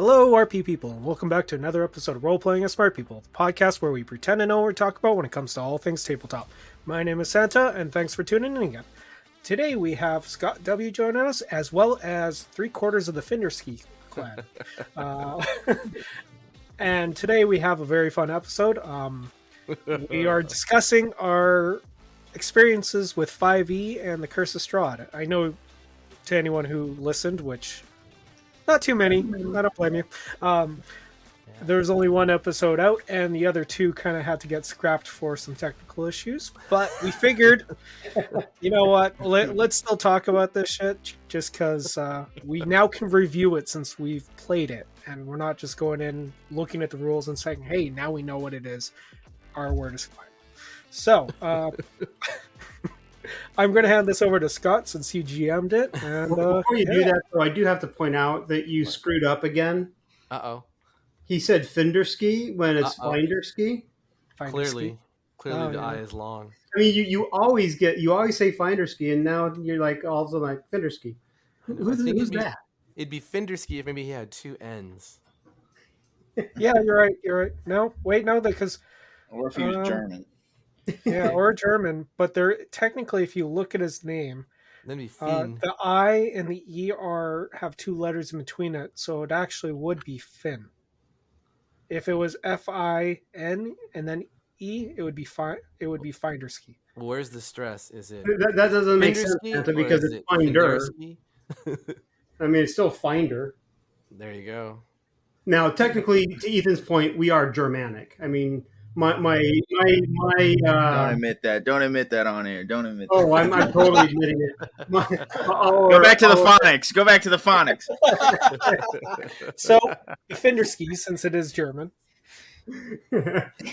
Hello, RP people, and welcome back to another episode of Role Playing as Smart People, the podcast where we pretend to know what we talk about when it comes to all things tabletop. My name is Santa, and thanks for tuning in again. Today we have Scott W. joining us, as well as 3/4 of the Finderski clan. And today we have a very fun episode. We are discussing our experiences with 5e and the Curse of Strahd. I know to anyone who listened, which not too many, I don't blame you. There's only one episode out, and the other two kind of had to get scrapped for some technical issues. But we figured, you know what, let's still talk about this shit, just because we now can review it since we've played it, and we're not just going in, looking at the rules and saying, hey, now we know what it is. Our word is final. So, I'm going to hand this over to Scott since he GM'd it. And before you do that, though, I do have to point out that you screwed up again. Uh-oh. He said Finderski when it's Finderski. Clearly the I is long. I mean, you always say Finderski, and now you're like all of a sudden like Finderski. Who's that? It'd be Finderski if maybe he had two N's. Yeah, you're right. No, because or if he was German. Yeah, or German, but they're technically, if you look at his name, then be Finn. The I and the E have two letters in between it, so it actually would be Finn. If it was Fin and then E, it would be Finderski. Well, where's the stress? Is it that doesn't make sense because it's Finder. I mean, it's still Finder. There you go. Now, technically, to Ethan's point, we are Germanic. I mean, my don't admit that. Don't admit that on air. Don't admit that. Oh, I'm totally admitting it. Go back to the phonics. Go back to the phonics. So, Finderski, since it is German.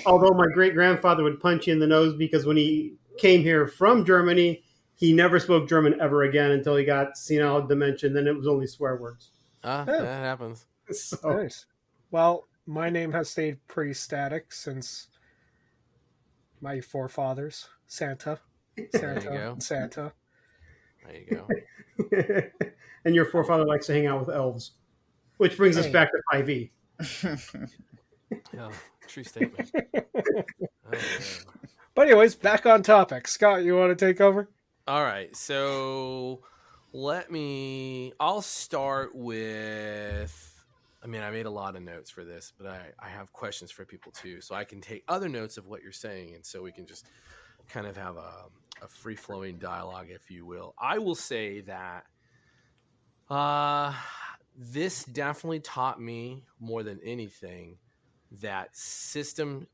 Although my great-grandfather would punch you in the nose because when he came here from Germany, he never spoke German ever again until he got senile dementia. Then it was only swear words. That happens. So. Nice. Well, my name has stayed pretty static since my forefathers, Santa. There you go. And your forefather likes to hang out with elves, which brings us back to 5e. Oh, true statement. But anyways, back on topic. Scott, you want to take over? All right, so I'll start with, I mean, I made a lot of notes for this, but I have questions for people too, so I can take other notes of what you're saying, and so we can just kind of have a free-flowing dialogue, if you will. I will say that this definitely taught me more than anything that system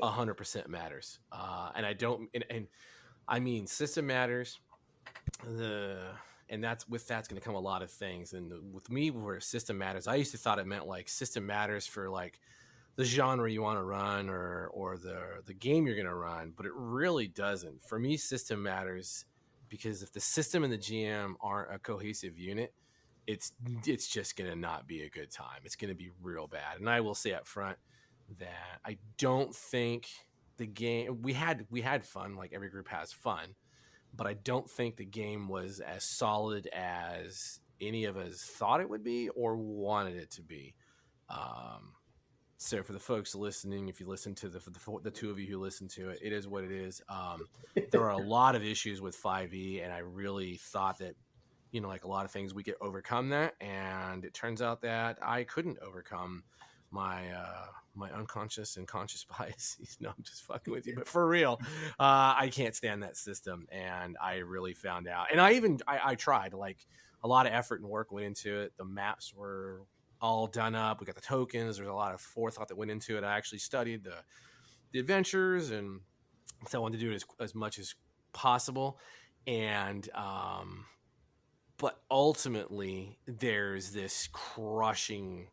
100% matters. And I mean, system matters. And that's going to come a lot of things. And with me, where system matters, I used to thought it meant like system matters for like the genre you want to run or the game you're going to run, but it really doesn't. For me, system matters because if the system and the GM aren't a cohesive unit, it's just going to not be a good time. It's going to be real bad. And I will say up front that I don't think the game, we had fun, like every group has fun, but I don't think the game was as solid as any of us thought it would be or wanted it to be. So for the folks listening, if you listen to the two of you who listen to it, it is what it is. There are a lot of issues with 5e, and I really thought that, you know, like a lot of things, we could overcome that, and it turns out that I couldn't overcome my unconscious and conscious biases. No, I'm just fucking with you, but for real, I can't stand that system, and I really found out. And I tried, like a lot of effort and work went into it. The maps were all done up. We got the tokens. There's a lot of forethought that went into it. I actually studied the adventures, and so I wanted to do it as much as possible. And but ultimately, there's this crushing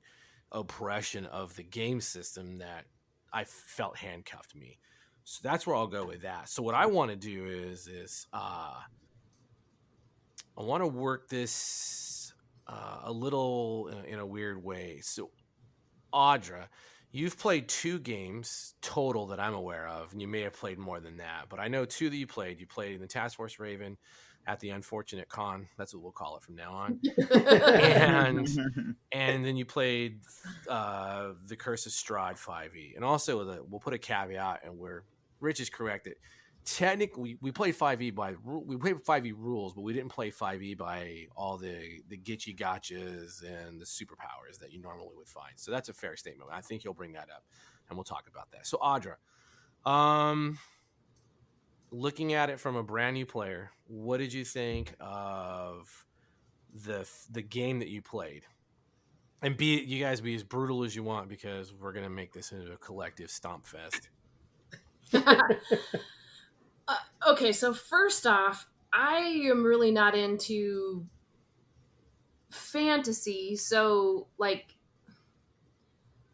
oppression of the game system that I felt handcuffed me. So that's where I'll go with that. So what I want to do is I want to work this a little in a weird way. So Audra, You've played 2 games total that I'm aware of, and you may have played more than that. But I know 2 that you played. You played in the Task Force Raven at the Unfortunate Con. That's what we'll call it from now on. And then you played the Curse of Strahd 5e. And also, we'll put a caveat, and where Rich is correct that technically we played 5e we played 5e rules, but we didn't play 5e by all the gitchy gotchas and the superpowers that you normally would find. So that's a fair statement. I think you'll bring that up, and we'll talk about that. So Audra, looking at it from a brand new player, what did you think of the game that you played? And you guys be as brutal as you want, because we're gonna make this into a collective stomp fest. Okay, so first off, I am really not into fantasy, so like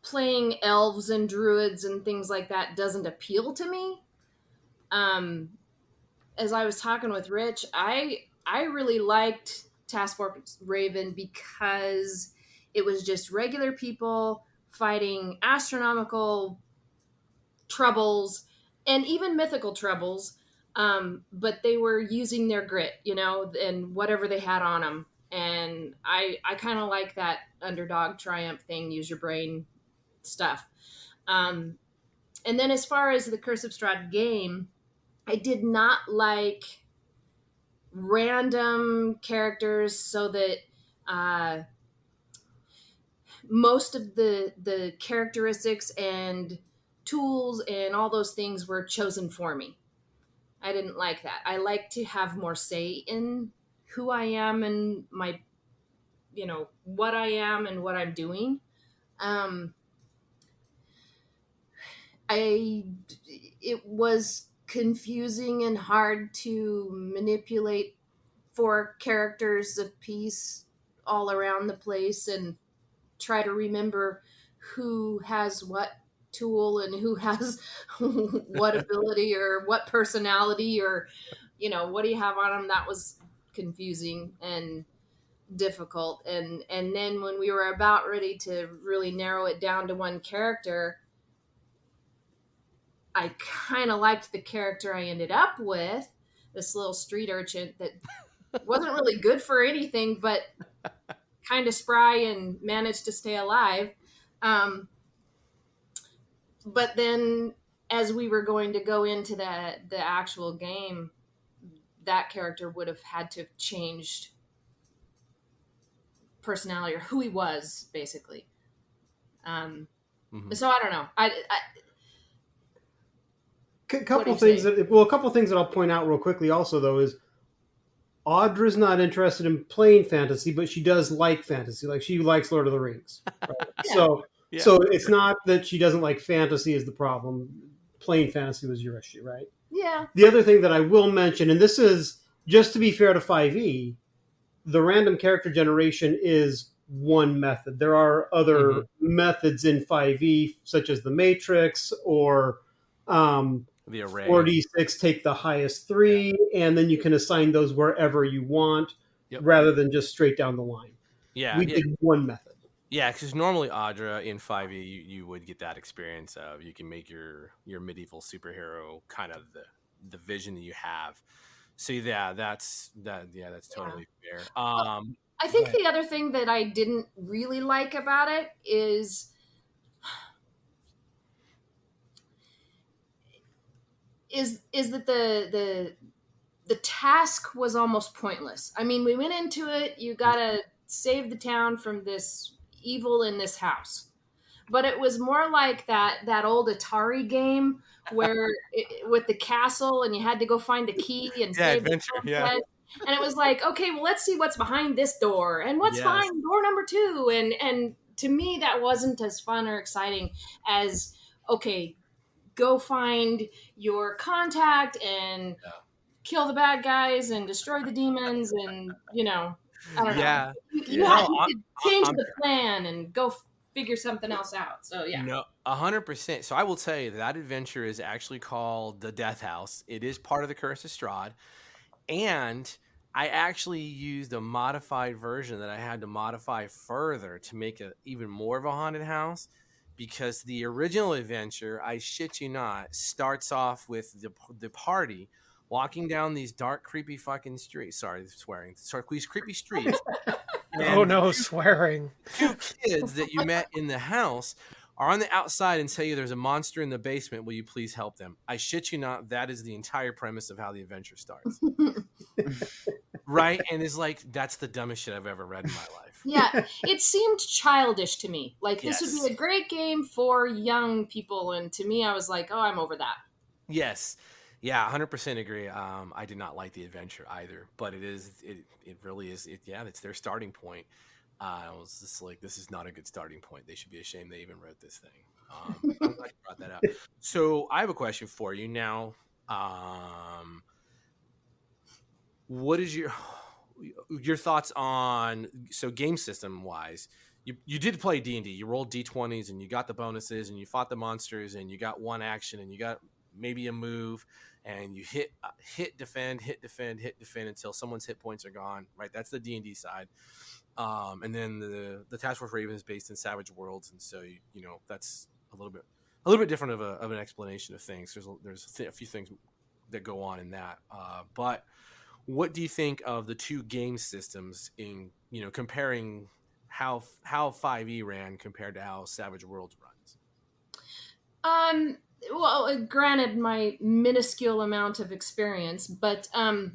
playing elves and druids and things like that doesn't appeal to me. As I was talking with Rich, I really liked Task Force Raven because it was just regular people fighting astronomical troubles and even mythical troubles, but they were using their grit, and whatever they had on them. And I kind of like that underdog triumph thing, use your brain stuff. And then as far as the Curse of Strahd game, I did not like random characters, so that most of the characteristics and tools and all those things were chosen for me. I didn't like that. I like to have more say in who I am and my, what I am and what I'm doing. It was confusing and hard to manipulate 4 characters apiece all around the place and try to remember who has what tool and who has what ability or what personality, or what do you have on them. That was confusing and difficult. And then when we were about ready to really narrow it down to one character, I kind of liked the character I ended up with, this little street urchin that wasn't really good for anything, but kind of spry and managed to stay alive. But then as we were going to go into the actual game, that character would have had to have changed personality, or who he was, basically. So I don't know. A couple things that I'll point out real quickly also, though, is Audra's not interested in playing fantasy, but she does like fantasy. Like, she likes Lord of the Rings. Right? Yeah. So it's not that she doesn't like fantasy is the problem. Playing fantasy was your issue, right? Yeah. The other thing that I will mention, and this is just to be fair to 5e, the random character generation is one method. There are other methods in 5e, such as the Matrix or the array. 4d6, take the highest 3, and then you can assign those wherever you want, rather than just straight down the line. Yeah, we did one method. Yeah, because normally Audra in 5e, you would get that experience of you can make your medieval superhero kind of the vision that you have. So yeah, that's totally fair. I think the other thing that I didn't really like about it is that the task was almost pointless. I mean, we went into it, you gotta save the town from this evil in this house, but it was more like that old Atari game where with the castle, and you had to go find the key and save adventure, the and it was like, okay, well, let's see what's behind this door and what's behind door number 2, and to me that wasn't as fun or exciting as, okay, go find your contact and kill the bad guys and destroy the demons, and I don't know. You could change the plan and go figure something else out. So yeah. No, 100%. So I will tell you that adventure is actually called the Death House. It is part of the Curse of Strahd, and I actually used a modified version that I had to modify further to make it even more of a haunted house. because the original adventure, I shit you not, starts off with the party walking down these dark, creepy fucking streets. Sorry, swearing. These creepy streets. Oh no, swearing. Two kids that you met in the house are on the outside and tell you there's a monster in the basement. Will you please help them? I shit you not. That is the entire premise of how the adventure starts. Right? And it's like, that's the dumbest shit I've ever read in my life. Yeah, it seemed childish to me. Like, this Yes. would be a great game for young people. And to me, I was like, oh, I'm over that. Yes. Yeah, 100% agree. I did not like the adventure either, but it really is. It's their starting point. I was just like, this is not a good starting point. They should be ashamed they even wrote this thing. I'm glad you brought that up. So I have a question for you now. What is your thoughts on, so game system wise, you did play D&D, you rolled D20s and you got the bonuses and you fought the monsters and you got one action and you got maybe a move and you hit defend until someone's hit points are gone, right? That's the D&D side. And then the Task Force Raven is based in Savage Worlds, and so you know that's a little bit different of an explanation of things. There's a few things that go on in that, but what do you think of the two game systems in, you know, comparing how 5e ran compared to how Savage Worlds runs? Well, granted, my minuscule amount of experience, but I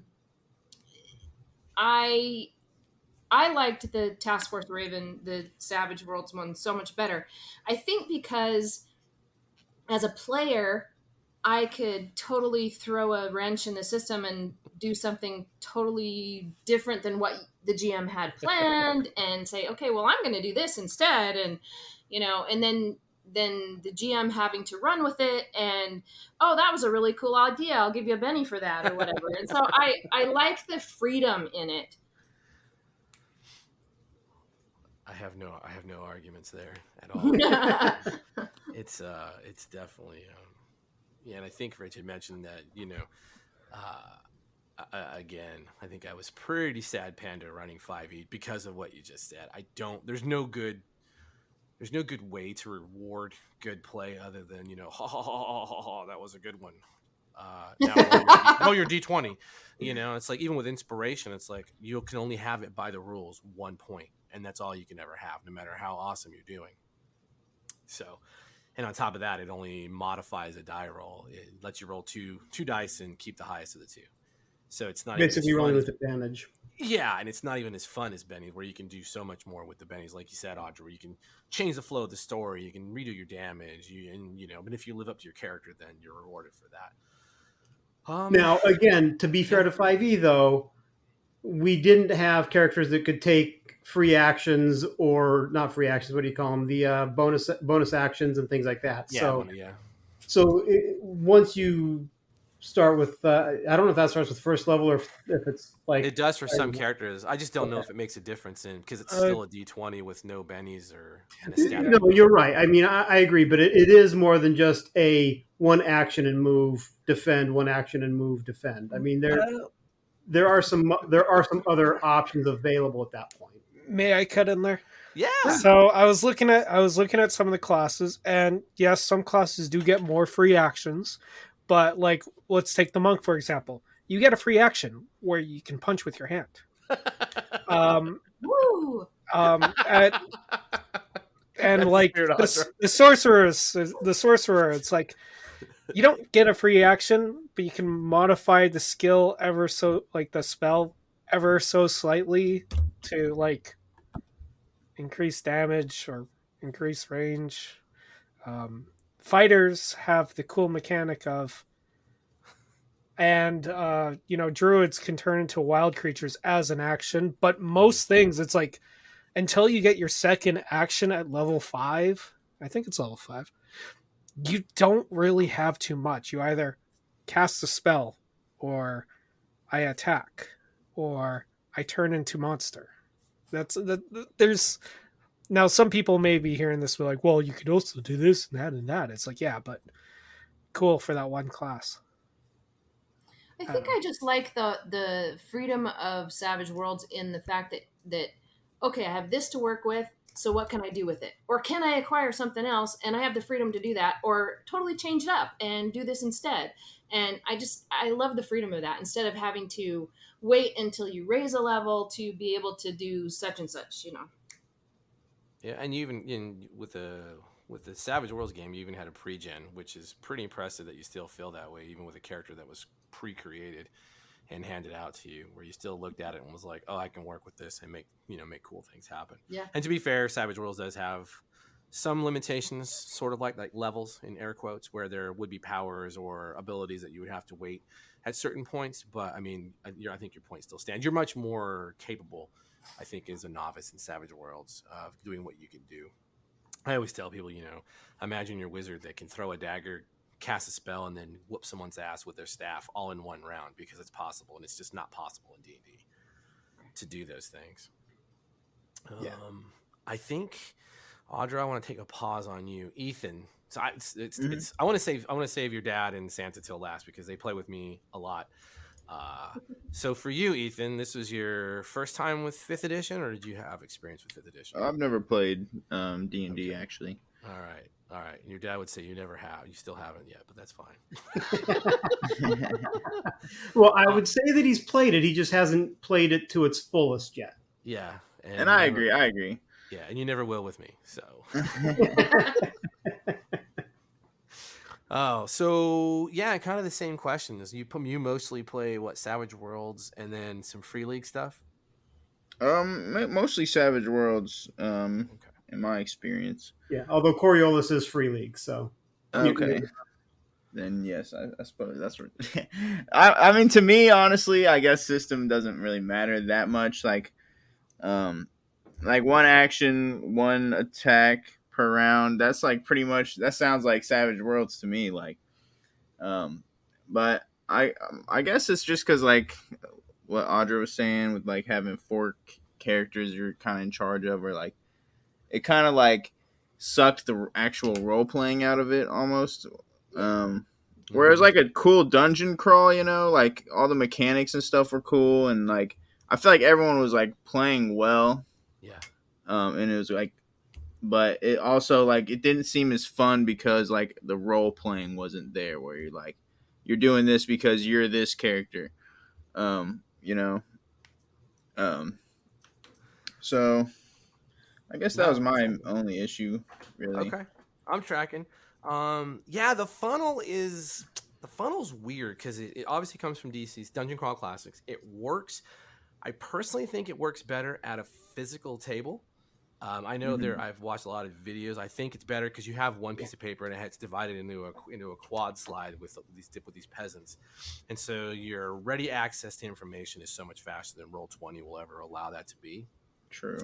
liked the Task Force Raven, the Savage Worlds one, so much better. I think because as a player, I could totally throw a wrench in the system and do something totally different than what the GM had planned and say, okay, well, I'm going to do this instead. And, you know, and then the GM having to run with it and, oh, that was a really cool idea. I'll give you a Benny for that or whatever. And so I like the freedom in it. I have no arguments there at all. It's definitely, yeah. And I think Rich had mentioned that, you know, again, I think I was pretty sad Panda running 5e because of what you just said. There's no good way to reward good play other than, you know, that was a good one. Now roll your D20. You know, it's like, even with inspiration, it's like you can only have it by the rules 1 point, and that's all you can ever have, no matter how awesome you're doing. So, and on top of that, it only modifies a die roll. It lets you roll two dice and keep the highest of the two. So it's not basically rolling with advantage. Yeah, and it's not even as fun as Benny, where you can do so much more with the Bennies, like you said, Audrey. Where you can change the flow of the story, you can redo your damage, but if you live up to your character, then you're rewarded for that. Now, again, to be fair to 5e, though, we didn't have characters that could take free actions, or not free actions. What do you call them? The bonus actions and things like that. Yeah, So once you start with, I don't know if that starts with first level or if it's like it does for some characters. I just don't know if it makes a difference because it's still a D20 with no bennies or an escape. No, you're right. I mean, I agree, but it is more than just a one action and move defend, one action and move defend. I mean, there are some other options available at that point. May I cut in there? Yeah. So I was looking at some of the classes, and yes, some classes do get more free actions, but like, let's take the monk for example. You get a free action where you can punch with your hand. Woo! And like the sorcerer, it's like you don't get a free action, but you can modify the skill ever so, like the spell ever so slightly to like increase damage or increase range. Fighters have the cool mechanic of, and druids can turn into wild creatures as an action, but most things it's like until you get your second action at level 5, I think it's level 5, you don't really have too much. You either cast a spell, or I attack, or I turn into monster. There's now some people may be hearing this be like, well, you could also do this and that and that. It's like, yeah, but cool for that one class. I think I just like the freedom of Savage Worlds in the fact that okay, I have this to work with. So what can I do with it? Or can I acquire something else and I have the freedom to do that, or totally change it up and do this instead? And I love the freedom of that, instead of having to wait until you raise a level to be able to do such and such, you know. Yeah, and you even with the Savage Worlds game, you even had a pre-gen, which is pretty impressive that you still feel that way, even with a character that was pre-created and handed out to you, where you still looked at it and was like, "Oh, I can work with this and make cool things happen." Yeah. And to be fair, Savage Worlds does have some limitations, sort of like levels in air quotes, where there would be powers or abilities that you would have to wait at certain points. But I mean, I think your point still stands. You're much more capable, I think, as a novice in Savage Worlds of doing what you can do. I always tell people, imagine your wizard that can throw a dagger, cast a spell, and then whoop someone's ass with their staff all in one round, because it's possible, and it's just not possible in D&D to do those things. Yeah. I think, Audra, I want to take a pause on you, Ethan. So I want to save your dad and Santa till last, because they play with me a lot. So for you, Ethan, this was your first time with 5th edition, or did you have experience with 5th edition? I've never played D&D, actually. All right. And your dad would say you never have. You still haven't yet, but that's fine. Well, I would say that he's played it. He just hasn't played it to its fullest yet. Yeah. And I agree. Yeah, and you never will with me, so. Oh, so yeah, kind of the same question. Is you mostly play Savage Worlds and then some Free League stuff? Mostly Savage Worlds. Okay. In my experience. Yeah, although Coriolis is Free League, so. Okay. Then yes, I suppose that's what. I mean, to me, honestly, I guess system doesn't really matter that much. Like one action, one attack per round. That's like pretty much. That sounds like Savage Worlds to me. Like, but I guess it's just because like what Audra was saying with like having 4 characters you're kind of in charge of, or like it kind of like sucked the actual role playing out of it almost. Whereas like a cool dungeon crawl, like all the mechanics and stuff were cool, and like I feel like everyone was like playing well. Yeah. And it was like, but it also like it didn't seem as fun because like the role playing wasn't there, where you're like you're doing this because you're this character. So I guess that was my only issue, really. Okay, I'm tracking. Yeah, the funnel's weird because it obviously comes from DC's Dungeon Crawl Classics. It works. I personally think it works better at a physical table. I know I've watched a lot of videos. I think it's better because you have one piece of paper and it's divided into a quad slide with these peasants, and so your ready access to information is so much faster than Roll20 will ever allow that to be. True.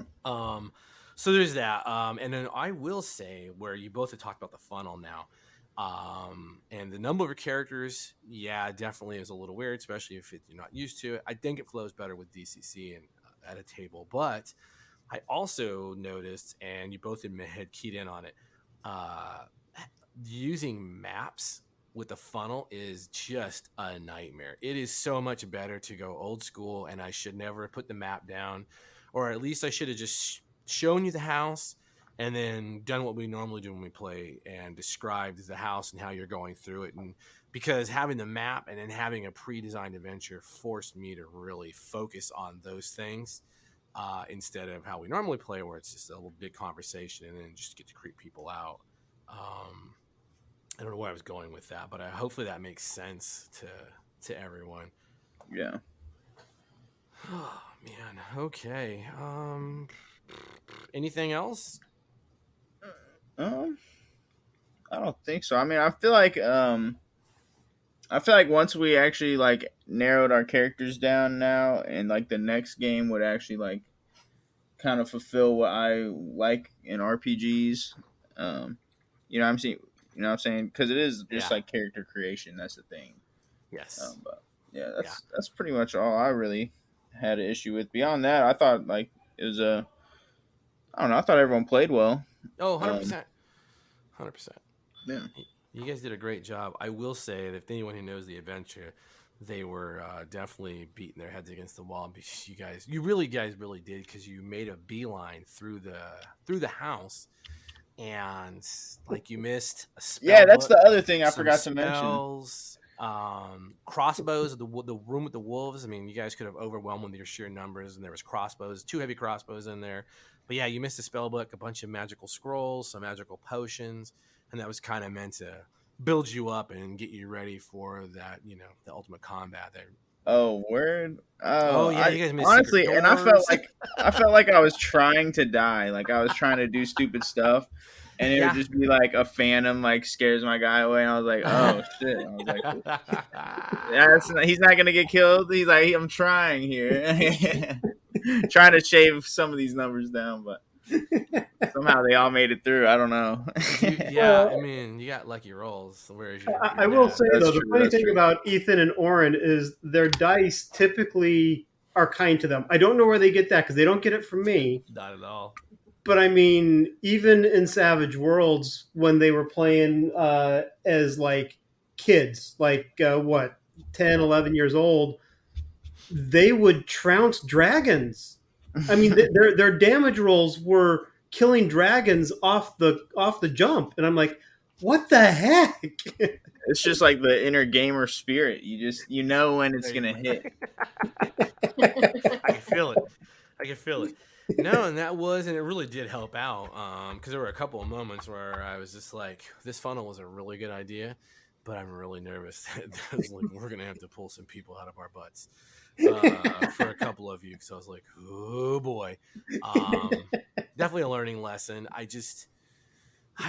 So there's that. And then I will say, where you both have talked about the funnel now, and the number of characters, yeah, definitely is a little weird, especially if you're not used to it. I think it flows better with DCC and at a table, but I also noticed, and you both had keyed in on it, using maps with the funnel is just a nightmare. It is so much better to go old school, and I should never put the map down, or at least I should have just shown you the house and then done what we normally do when we play and described the house and how you're going through it. And because having the map and then having a pre-designed adventure forced me to really focus on those things instead of how we normally play, where it's just a little big conversation and then just get to creep people out. I don't know where I was going with that, but hopefully that makes sense to everyone. Yeah. Oh man. Okay. Anything else? I don't think so. I mean, I feel like once we actually like narrowed our characters down now, and like the next game would actually like kind of fulfill what I like in RPGs. You know what I'm saying? Because it is just like character creation. That's the thing. Yes. But yeah, that's pretty much all I really had an issue with. Beyond that, I thought like it was I don't know. I thought everyone played well. Oh, 100%. 100%. Yeah. You guys did a great job. I will say that if anyone who knows the adventure, they were definitely beating their heads against the wall. Because you really did, because you made a beeline through the house, and like you missed a spell Yeah, that's book, the other thing I some forgot to mention. spells, crossbows, the room with the wolves. I mean, you guys could have overwhelmed with your sheer numbers, and there was crossbows, 2 heavy crossbows in there. But yeah, you missed a spell book, a bunch of magical scrolls, some magical potions, and that was kind of meant to build you up and get you ready for that, the ultimate combat there. Oh, word. Oh Oh, yeah, I you guys missed secret honestly, and doors. I felt like I was trying to die. Like I was trying to do stupid stuff, and it would Yeah. just be like a phantom like scares my guy away, and I was like, oh shit. I was like, he's not gonna get killed. He's like, I'm trying here, trying to shave some of these numbers down, but somehow they all made it through. I don't know. Yeah, I mean, you got lucky rolls. Whereas I will say That's though, the true, funny that's thing true. about Ethan and Oren is their dice typically are kind to them. I don't know where they get that because they don't get it from me. Not at all. But I mean, even in Savage Worlds, when they were playing as like kids, like 10, 11 years old, they would trounce dragons. I mean, their damage rolls were killing dragons off the jump, and I'm like, what the heck? It's just like the inner gamer spirit. You know when it's gonna hit. I can feel it. I can feel it. No, and it really did help out. Because there were a couple of moments where I was just like, this funnel was a really good idea, but I'm really nervous that like, we're gonna have to pull some people out of our butts for a couple of you. So I was like, oh boy, definitely a learning lesson. I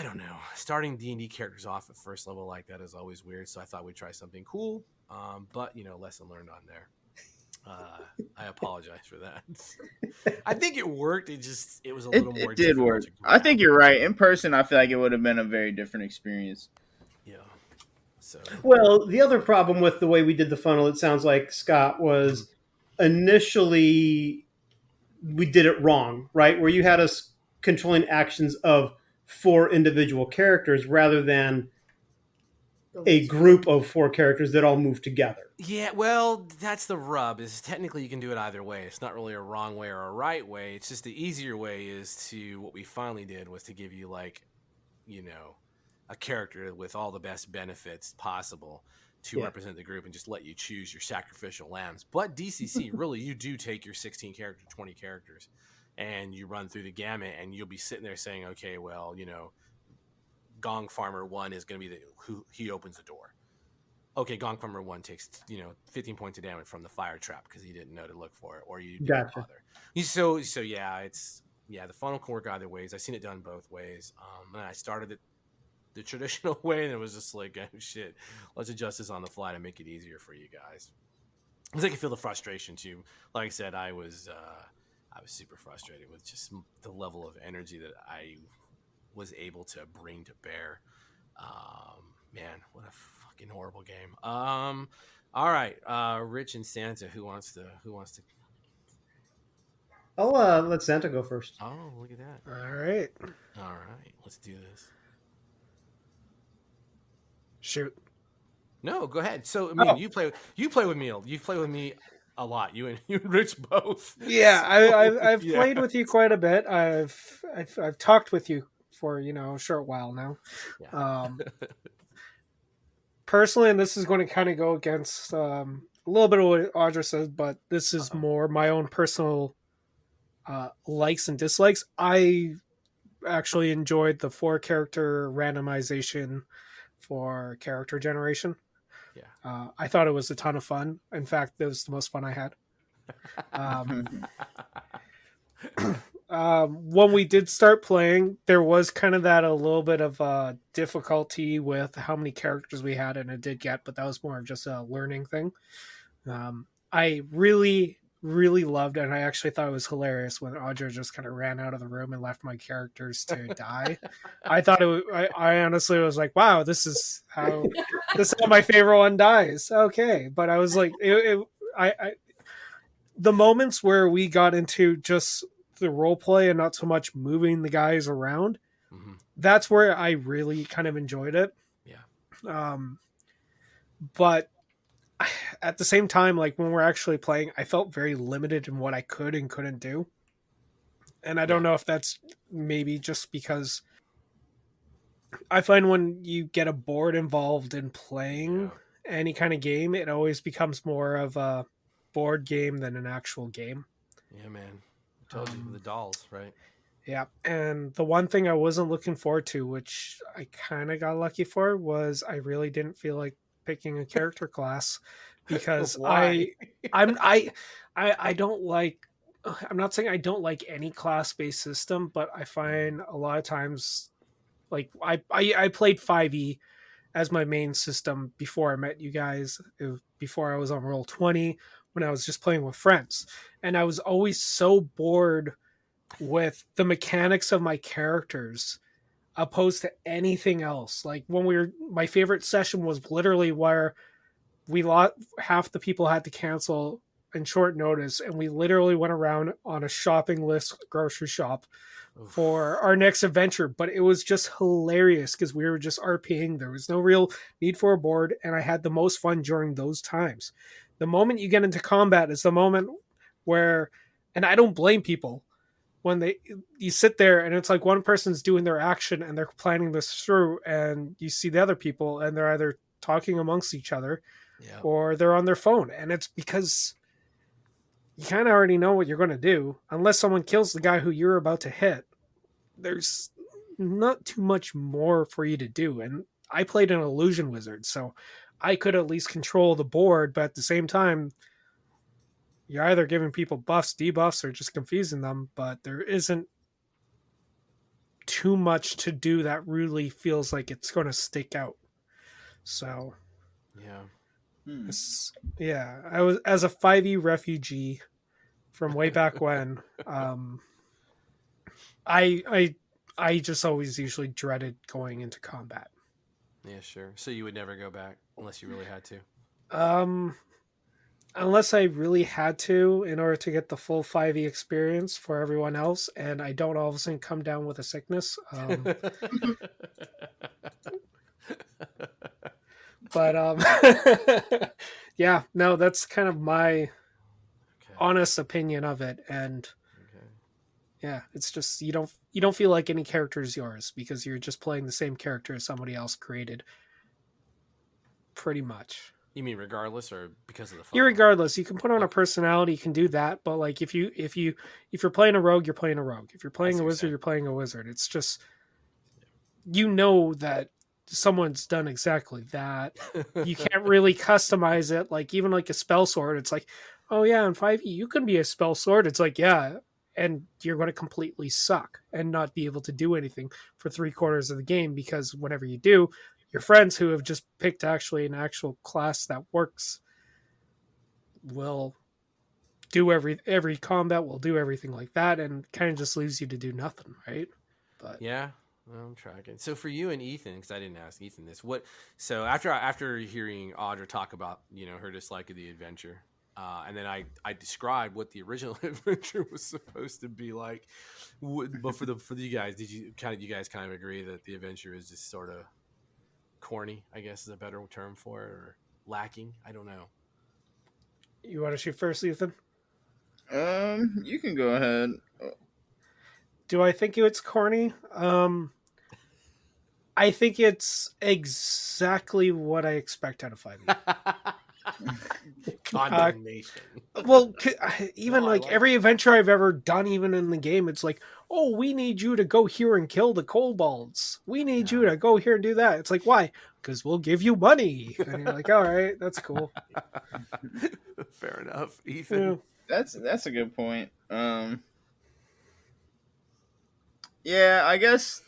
don't know. Starting D&D characters off at first level like that is always weird. So I thought we'd try something cool. But lesson learned on there. I apologize for that. I think it worked. It was a little more. It did work. I think you're right. In person, I feel like it would have been a very different experience. Yeah. So. Well, the other problem with the way we did the funnel, it sounds like, Scott, was initially we did it wrong, right? Where you had us controlling actions of 4 individual characters rather than a group of 4 characters that all move together. Yeah, well, that's the rub. Is technically you can do it either way. It's not really a wrong way or a right way. It's just the easier way is to what we finally did was to give you like, a character with all the best benefits possible to represent the group and just let you choose your sacrificial lambs. But DCC, really, you do take your 16 characters, 20 characters, and you run through the gamut, and you'll be sitting there saying, okay, well, Gong Farmer 1 is going to be who he opens the door. Okay, Gong Farmer 1 takes 15 points of damage from the fire trap because he didn't know to look for it, or you didn't bother. So yeah, the funnel can work either ways. I've seen it done both ways. And I started it the traditional way, and it was just like, oh shit, let's adjust this on the fly to make it easier for you guys. Because I can feel the frustration too. Like I said, I was super frustrated with just the level of energy that I was able to bring to bear. Man, what a fucking horrible game. All right, Rich and Santa, who wants to? I'll let Santa go first. Oh, look at that. All right, let's do this. Shoot. No, go ahead. So, I mean, you play with me. You play with me a lot. You and Rich both. Yeah, I've played with you quite a bit. I've talked with you for a short while now. Yeah. Personally, and this is going to kind of go against a little bit of what Audra says, but this is more my own personal likes and dislikes. I actually enjoyed the 4-character randomization for character generation. Yeah. I thought it was a ton of fun. In fact, it was the most fun I had. When we did start playing, there was kind of that a little bit of difficulty with how many characters we had, and it did get, but that was more of just a learning thing. I really, really loved it, and I actually thought it was hilarious when Audra just kind of ran out of the room and left my characters to die. I thought I honestly was like, wow, this is how my favorite one dies. Okay, but I was like, the moments where we got into just the role play and not so much moving the guys around, that's where I really kind of enjoyed it. Yeah. But at the same time, like when we're actually playing, I felt very limited in what I could and couldn't do. And I don't know if that's maybe just because I find when you get a board involved in playing any kind of game, it always becomes more of a board game than an actual game. Yeah, man. I told you, the dolls, right? Yeah. And the one thing I wasn't looking forward to, which I kind of got lucky for, was I really didn't feel like picking a character class because Why? I don't like, I'm not saying I don't like any class-based system, but I find a lot of times like I played 5e as my main system before I met you guys, before I was on Roll20, when I was just playing with friends. And I was always so bored with the mechanics of my characters opposed to anything else. Like my favorite session was literally where we lost, half the people had to cancel in short notice, and we literally went around on a shopping list grocery shop for our next adventure. But it was just hilarious because we were just RPing. There was no real need for a board, and I had the most fun during those times. The moment you get into combat is the moment where, and I don't blame people when you sit there and it's like one person's doing their action and they're planning this through, and you see the other people and they're either talking amongst each other or they're on their phone, and it's because you kind of already know what you're going to do. Unless someone kills the guy who you're about to hit, there's not too much more for you to do. And I played an illusion wizard, so I could at least control the board, but at the same time, you're either giving people buffs, debuffs, or just confusing them, but there isn't too much to do that really feels like it's going to stick out. So, I was, as a 5e refugee from way back when, I just always usually dreaded going into combat. Yeah, sure. So you would never go back unless you really had to? Unless I really had to in order to get the full 5e experience for everyone else, and I don't all of a sudden come down with a sickness. But yeah, no, that's kind of my honest opinion of it. And yeah, it's just you don't feel like any character is yours because you're just playing the same character as somebody else created, pretty much. You mean regardless, or because of the fun? Irregardless, you can put on a personality, you can do that, but like if you're playing a rogue, you're playing a rogue. If you're playing a wizard, you're playing a wizard. It's just, you know that someone's done exactly that. You can't really customize it. Like even like a spell sword, it's like, oh yeah, in 5e you can be a spell sword. It's like, yeah, and you're going to completely suck and not be able to do anything for 3/4 of the game, because whenever you do, your friends who have just picked actually an actual class that works will do every combat, will do everything like that, and kind of just leaves you to do nothing, right? But yeah, well, I'm tracking. So for you and Ethan, because I didn't ask Ethan this, so after hearing Audra talk about her dislike of the adventure, and then I described what the original adventure was supposed to be like, but for you guys, did you guys kind of agree that the adventure is just sort of corny, I guess is a better term for it, or lacking? I don't know. You want to shoot first, Ethan? You can go ahead. Do I think it's corny? I think it's exactly what I expect out of 5e. Condemnation. Well, even every adventure I've ever done, even in the game, it's like, oh, we need you to go here and kill the kobolds. We need you to go here and do that. It's like, why? Because we'll give you money. And you're like, all right, that's cool. Fair enough, Ethan. Yeah. That's a good point. Yeah, I guess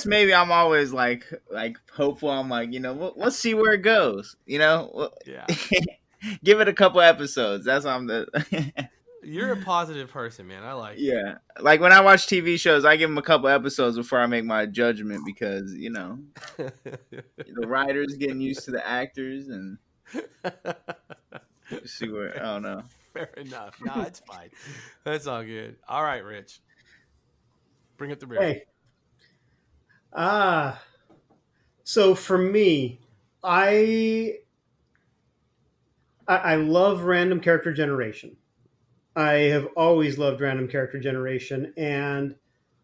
maybe I'm always like hopeful. I'm like, let's see where it goes. Yeah. Give it a couple episodes. That's what I'm You're a positive person, man. I like. Yeah, like when I watch TV shows, I give them a couple episodes before I make my judgment, because the writers getting used to the actors and see where, I don't know. Fair enough. No, it's fine. That's all good. All right, Rich. Bring up the rear. Hey. So for me, I I love random character generation. I have always loved random character generation, and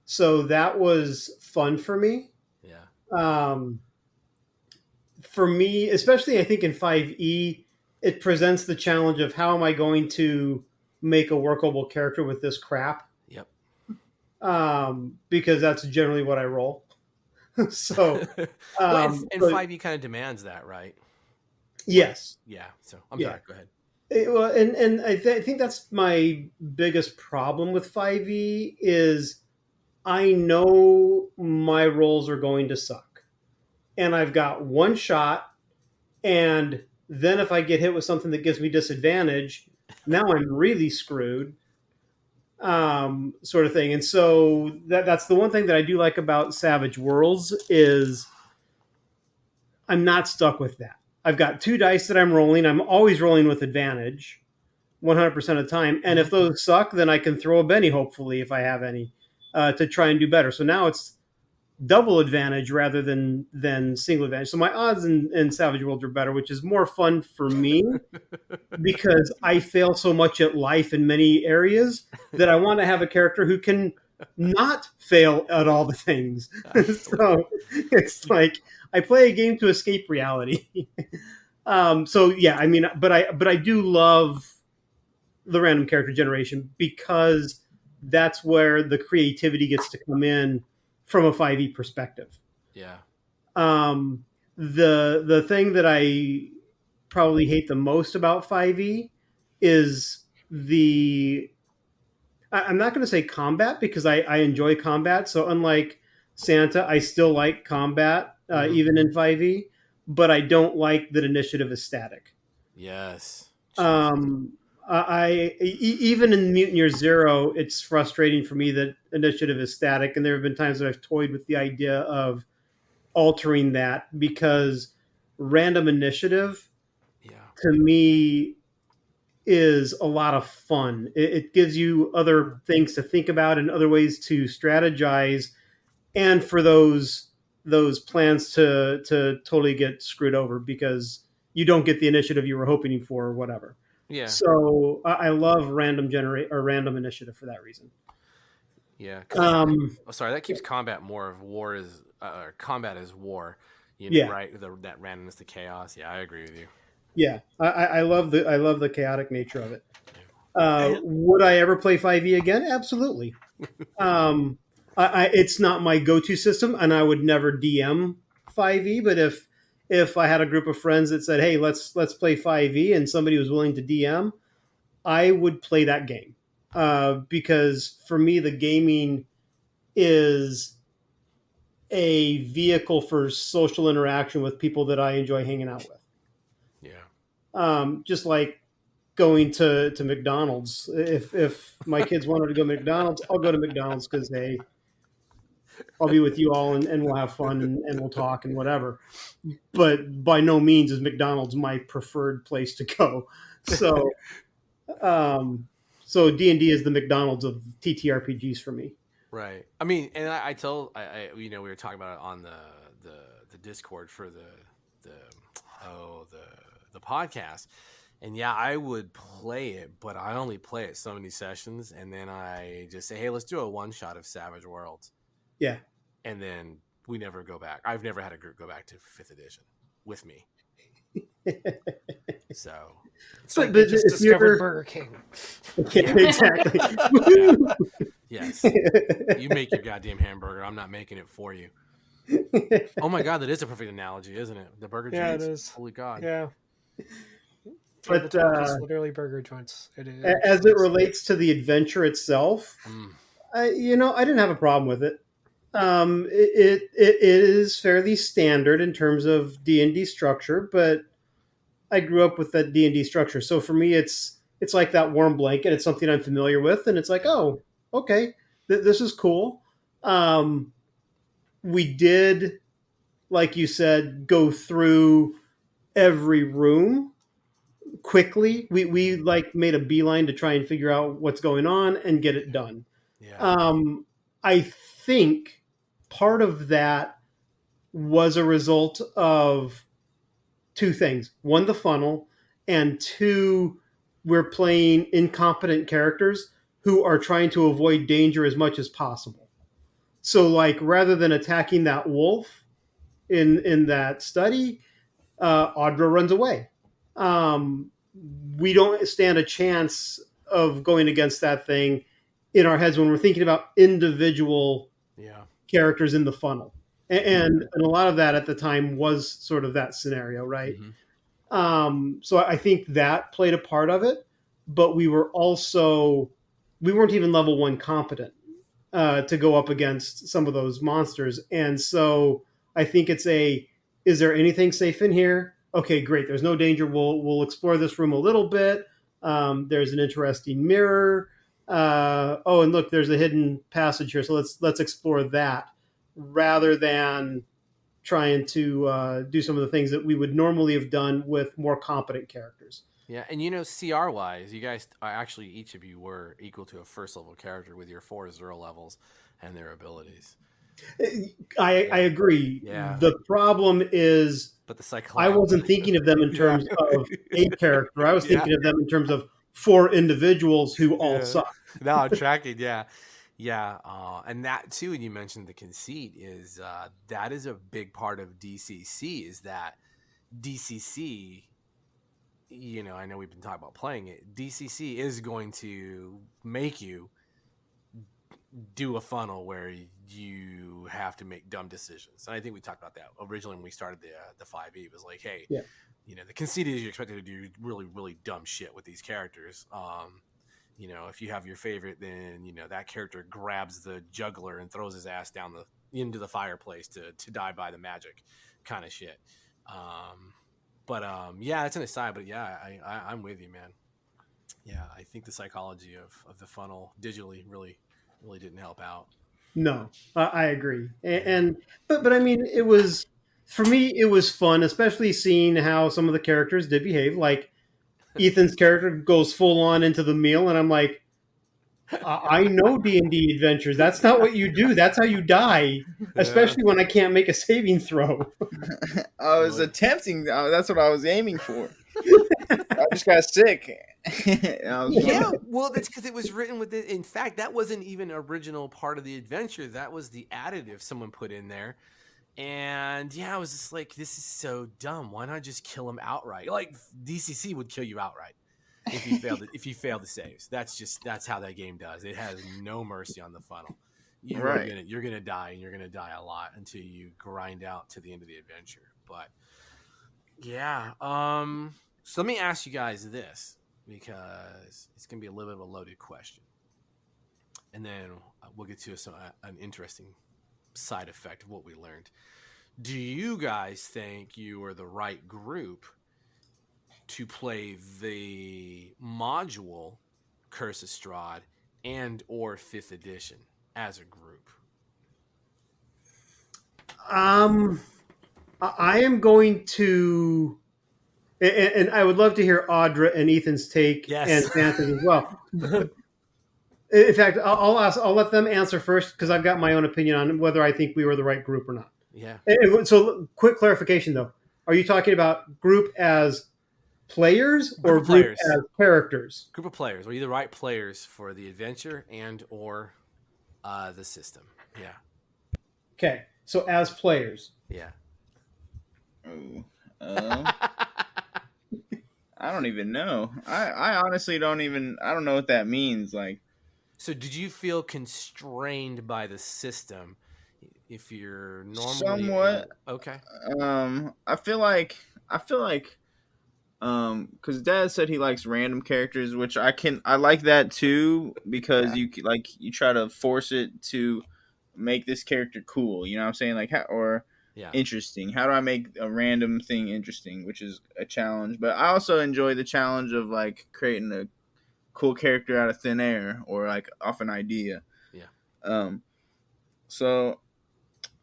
so that was fun for me. Yeah. For me, especially I think in 5e, it presents the challenge of how am I going to make a workable character with this crap? Yep. Because that's generally what I roll. So, well, and but 5e kind of demands that, right? yes, Yeah. So I'm yeah. sorry. Go ahead. Well, and I think that's my biggest problem with 5e is I know my rolls are going to suck, and I've got one shot, and then if I get hit with something that gives me disadvantage, now I'm really screwed, sort of thing. And so that's the one thing that I do like about Savage Worlds is I'm not stuck with that. I've got 2 dice that I'm rolling. I'm always rolling with advantage 100% of the time. And if those suck, then I can throw a Benny, hopefully, if I have any, to try and do better. So now it's double advantage rather than single advantage. So my odds in Savage Worlds are better, which is more fun for me because I fail so much at life in many areas that I want to have a character who can not fail at all the things. So it's like I play a game to escape reality. So yeah, I mean, but I do love the random character generation because that's where the creativity gets to come in from a 5e perspective. Yeah. The thing that I probably hate the most about 5e is I'm not going to say combat because I enjoy combat. So unlike Santa, I still like combat, even in 5e, but I don't like that initiative is static. Yes. Even in Mutineer Zero, it's frustrating for me that initiative is static, and there have been times that I've toyed with the idea of altering that because random initiative, to me, is a lot of fun. It gives you other things to think about and other ways to strategize, and for those plans to totally get screwed over because you don't get the initiative you were hoping for or whatever. Yeah. So I love random initiative for that reason. Yeah. Sorry, that keeps combat more of war is combat is war. You know, Yeah. Right. That randomness, the chaos. Yeah, I agree with you. Yeah, I love the chaotic nature of it. Would I ever play 5e again? Absolutely. It's not my go-to system, and I would never DM 5e. But if I had a group of friends that said, "Hey, let's play 5e," and somebody was willing to DM, I would play that game because for me, the gaming is a vehicle for social interaction with people that I enjoy hanging out with. Yeah. Just like going to McDonald's. If my kids wanted to go to McDonald's, I'll go to McDonald's because I'll be with you all and we'll have fun and we'll talk and whatever. But by no means is McDonald's my preferred place to go. So, so D&D is the McDonald's of TTRPGs for me. Right. I mean, and I we were talking about it on the Discord for the podcast, and yeah, I would play it, but I only play it so many sessions, and then I just say, hey, let's do a one shot of Savage Worlds. Yeah. And then we never go back. I've never had a group go back to 5th edition with me. So it's like they just discovered Burger King. Yeah, exactly. Yes. You make your goddamn hamburger. I'm not making it for you. Oh my God, that is a perfect analogy, isn't it? The burger joints. Yeah, it is. Holy God. Yeah. But it's literally burger joints. It is. As it relates to the adventure itself, I didn't have a problem with it. It is fairly standard in terms of D&D structure, but I grew up with that D&D structure. So for me, it's like that warm blanket. It's something I'm familiar with, and it's like, oh, okay, this is cool. We did, like you said, go through every room quickly. We like made a beeline to try and figure out what's going on and get it done. Yeah. I think part of that was a result of 2 things. One, the funnel, and 2, we're playing incompetent characters who are trying to avoid danger as much as possible. So, like, rather than attacking that wolf in that study, Audra runs away. We don't stand a chance of going against that thing in our heads when we're thinking about individual characters in the funnel. And a lot of that at the time was sort of that scenario, right? So I think that played a part of it, but we weren't even level 1 competent to go up against some of those monsters. And so I think it's is there anything safe in here? Okay, great. There's no danger. We'll explore this room a little bit. There's an interesting mirror. And look, there's a hidden passage here. So let's explore that rather than trying to do some of the things that we would normally have done with more competent characters. Yeah, and CR wise, you guys are actually, each of you were equal to a first level character with your 4 0 levels and their abilities. I agree. Yeah. The problem is, but the psychology. I wasn't thinking of them in terms of a character. I was thinking of them in terms of 4 individuals who all suck. No, I'm tracking. Yeah. And that too, and you mentioned the conceit, is that is a big part of DCC, is that DCC, I know we've been talking about playing it. DCC is going to make you do a funnel where you have to make dumb decisions. And I think we talked about that originally when we started the 5e. It was like, hey, the conceit is you're expected to do really, really dumb shit with these characters. If you have your favorite, then that character grabs the juggler and throws his ass down into the fireplace to die by the magic, kind of shit. It's an aside, but I'm with you, man. Yeah, I think the psychology of the funnel digitally really didn't help out. No, I agree. But I mean, for me, it was fun, especially seeing how some of the characters did behave. Like Ethan's character goes full on into the meal, and I'm like, I know D&D adventures. That's not what you do. That's how you die, especially when I can't make a saving throw. I was attempting. That's what I was aiming for. I just got sick. Well, that's because it was written with it. In fact, that wasn't even an original part of the adventure. That was the additive someone put in there. And I was just like, this is so dumb. Why not just kill him outright? Like DCC would kill you outright if you fail the saves. That's how that game does. It has no mercy on the funnel. You're gonna die, and you're gonna die a lot until you grind out to the end of the adventure. But so let me ask you guys this, because it's gonna be a little bit of a loaded question, and then we'll get to an interesting side effect of what we learned. Do you guys think you are the right group to play the module Curse of Strahd and or 5th edition as a group? I am going to, and I would love to hear Audra and Ethan's take, and Anthony as well. In fact, I'll let them answer first, because I've got my own opinion on whether I think we were the right group or not. Yeah. So, quick clarification though: are you talking about group as players or group as characters? Group of players. Are you the right players for the adventure and or the system? Yeah. Okay, so as players. Yeah. I don't even know. I honestly don't know what that means. Like, so did you feel constrained by the system if you're normally somewhat? Okay. I feel like because Dad said he likes random characters, which I like that too, because you try to force it to make this character cool, you know what I'm saying? Like, interesting. How do I make a random thing interesting, which is a challenge. But I also enjoy the challenge of like creating a cool character out of thin air, or like off an idea. So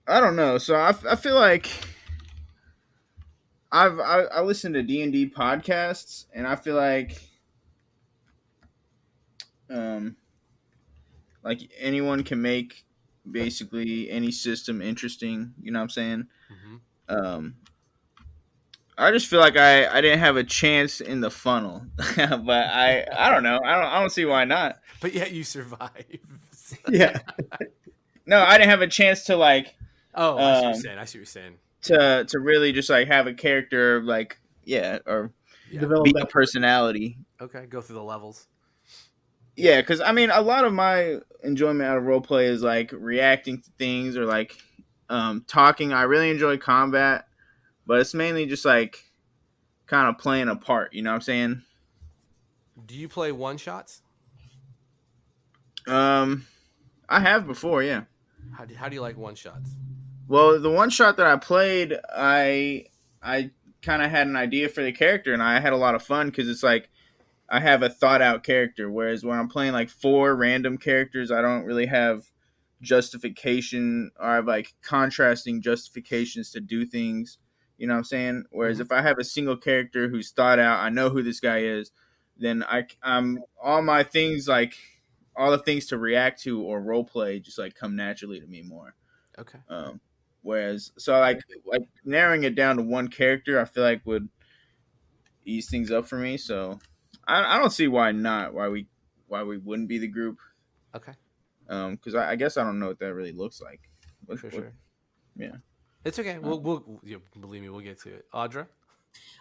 I don't know. So I feel like I listen to D&D podcasts, and I feel like anyone can make basically any system interesting, you know what I'm saying? I just feel like I didn't have a chance in the funnel, but I don't know. I don't see why not. But yet you survive. Yeah. No, I didn't have a chance to like. Oh, I see what you're saying. I see what you're saying. To really just like have a character like or Yeah. Develop be a that. personality. Okay, go through the levels. Yeah, because I mean, a lot of my enjoyment out of roleplay is like reacting to things or like talking. I really enjoy combat, but it's mainly just like kind of playing a part. You know what I'm saying? Do you play one shots? I have before, yeah. How do you like one shots? Well, the one shot that I played, I kind of had an idea for the character, and I had a lot of fun because it's like I have a thought out character. Whereas when I'm playing like 4 random characters, I don't really have justification or I have like contrasting justifications to do things. You know what I'm saying? Whereas if I have a single character who's thought out, I know who this guy is, then I'm all my things like all the things to react to or role play just like come naturally to me more. Okay. Whereas so like narrowing it down to one character, I feel like would ease things up for me. So I don't see why not. Why we wouldn't be the group. Okay. Because I guess I don't know what that really looks like. Sure. Yeah. It's okay. We'll believe me. We'll get to it. Audra.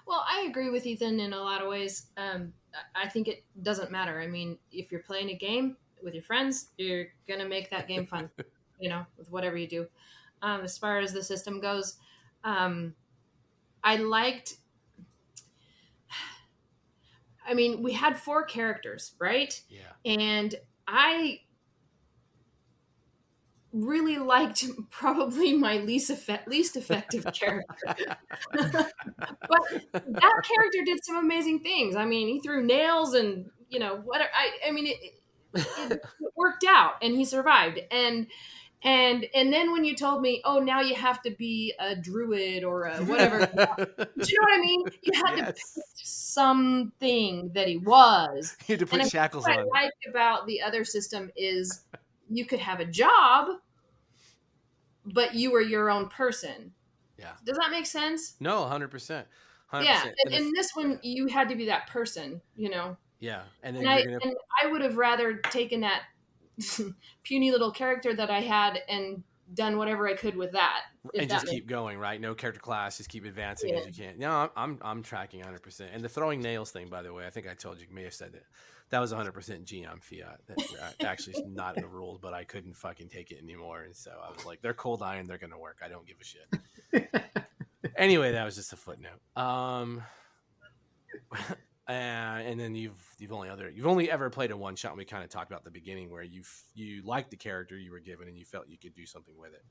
Well, I agree with Ethan in a lot of ways. I think it doesn't matter. I mean, if you're playing a game with your friends, you're gonna make that game fun. With whatever you do. As far as the system goes, I liked. I mean, we had 4 characters, right? Yeah. And I really liked probably my least effective character. But that character did some amazing things. I mean, he threw nails and, whatever. I mean, it worked out and he survived. And then when you told me, oh, now you have to be a druid or a whatever, do you know what I mean? You had to pick something that he was. You had to put shackles on. What I liked about the other system is you could have a job, but you were your own person. Yeah. Does that make sense? No, 100%. Yeah. And in this one, you had to be that person, Yeah. And I would have rather taken that puny little character that I had and done whatever I could with that. And just keep going, right? No character class, just keep advancing as you can. No, I'm tracking 100%. And the throwing nails thing, by the way, I think I told you, may have said that was 100% GM fiat. That actually is not in the rules, but I couldn't fucking take it anymore. And so I was like, they're cold iron, they're gonna work. I don't give a shit. Anyway, that was just a footnote. And then you've only ever played a one shot. And we kind of talked about at the beginning where you liked the character you were given and you felt you could do something with it.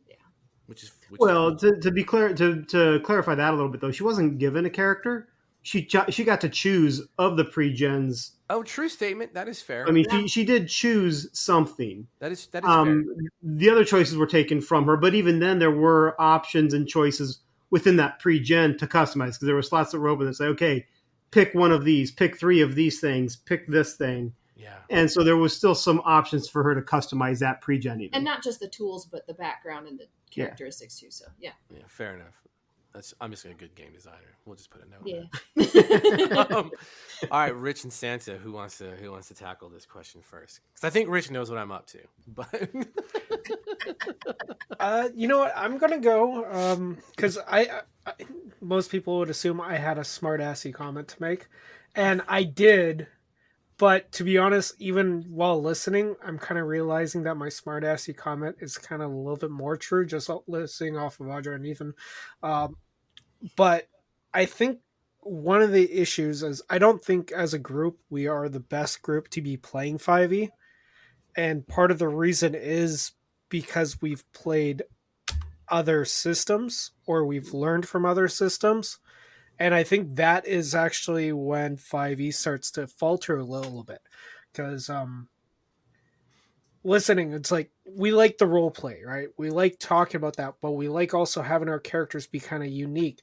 Yeah. Which is Well, cool. to be clear, to clarify that a little bit though, she wasn't given a character. She got to choose of the pre-gens. Oh, true statement. That is fair. I mean, she did choose something. That is fair. The other choices were taken from her, but even then, there were options and choices within that pre-gen to customize because there were slots that were open that say, okay, pick one of these, pick 3 of these things, pick this thing. Yeah. And so there was still some options for her to customize that pre-gen even. And not just the tools, but the background and the characteristics too. So yeah. Yeah, fair enough. I'm just a good game designer. We'll just put a note. Yeah. All right, Rich and Santa, who wants to tackle this question first? Because I think Rich knows what I'm up to. But you know what? I'm gonna go because I most people would assume I had a smart-assy comment to make, and I did. But to be honest, even while listening, I'm kind of realizing that my smart-assy comment is kind of a little bit more true, just listening off of Audra and Ethan. But I think one of the issues is I don't think as a group we are the best group to be playing 5e. And part of the reason is because we've played other systems or we've learned from other systems. And I think that is actually when 5e starts to falter a little bit. Because listening, it's like we like the role play, right? We like talking about that, but we like also having our characters be kind of unique.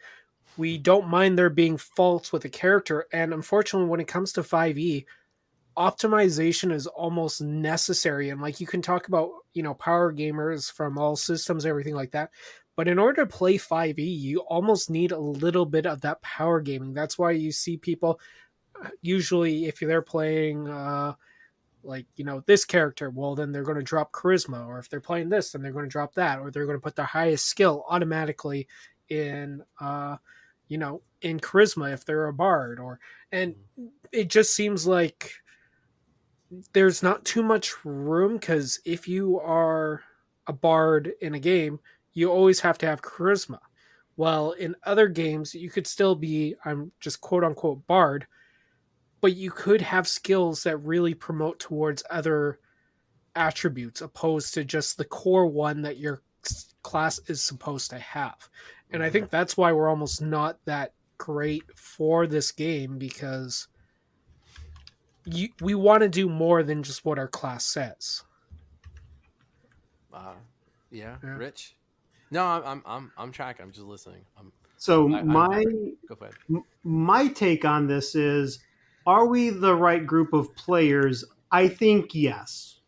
We don't mind there being faults with a character. And unfortunately, when it comes to 5e, optimization is almost necessary. And like you can talk about, power gamers from all systems, everything like that. But in order to play 5e, you almost need a little bit of that power gaming. That's why you see people usually, if they're playing this character, well, then they're going to drop charisma, or if they're playing this, then they're going to drop that, or they're going to put their highest skill automatically in in charisma if they're a bard. And it just seems like there's not too much room, because if you are a bard in a game, you always have to have charisma. Well, in other games, you could still be, I'm just quote unquote bard, but you could have skills that really promote towards other attributes opposed to just the core one that your class is supposed to have. And I think that's why we're almost not that great for this game, because we want to do more than just what our class says. Yeah, Rich. No, I'm tracking. I'm just listening. Go ahead. My take on this is: are we the right group of players? I think yes.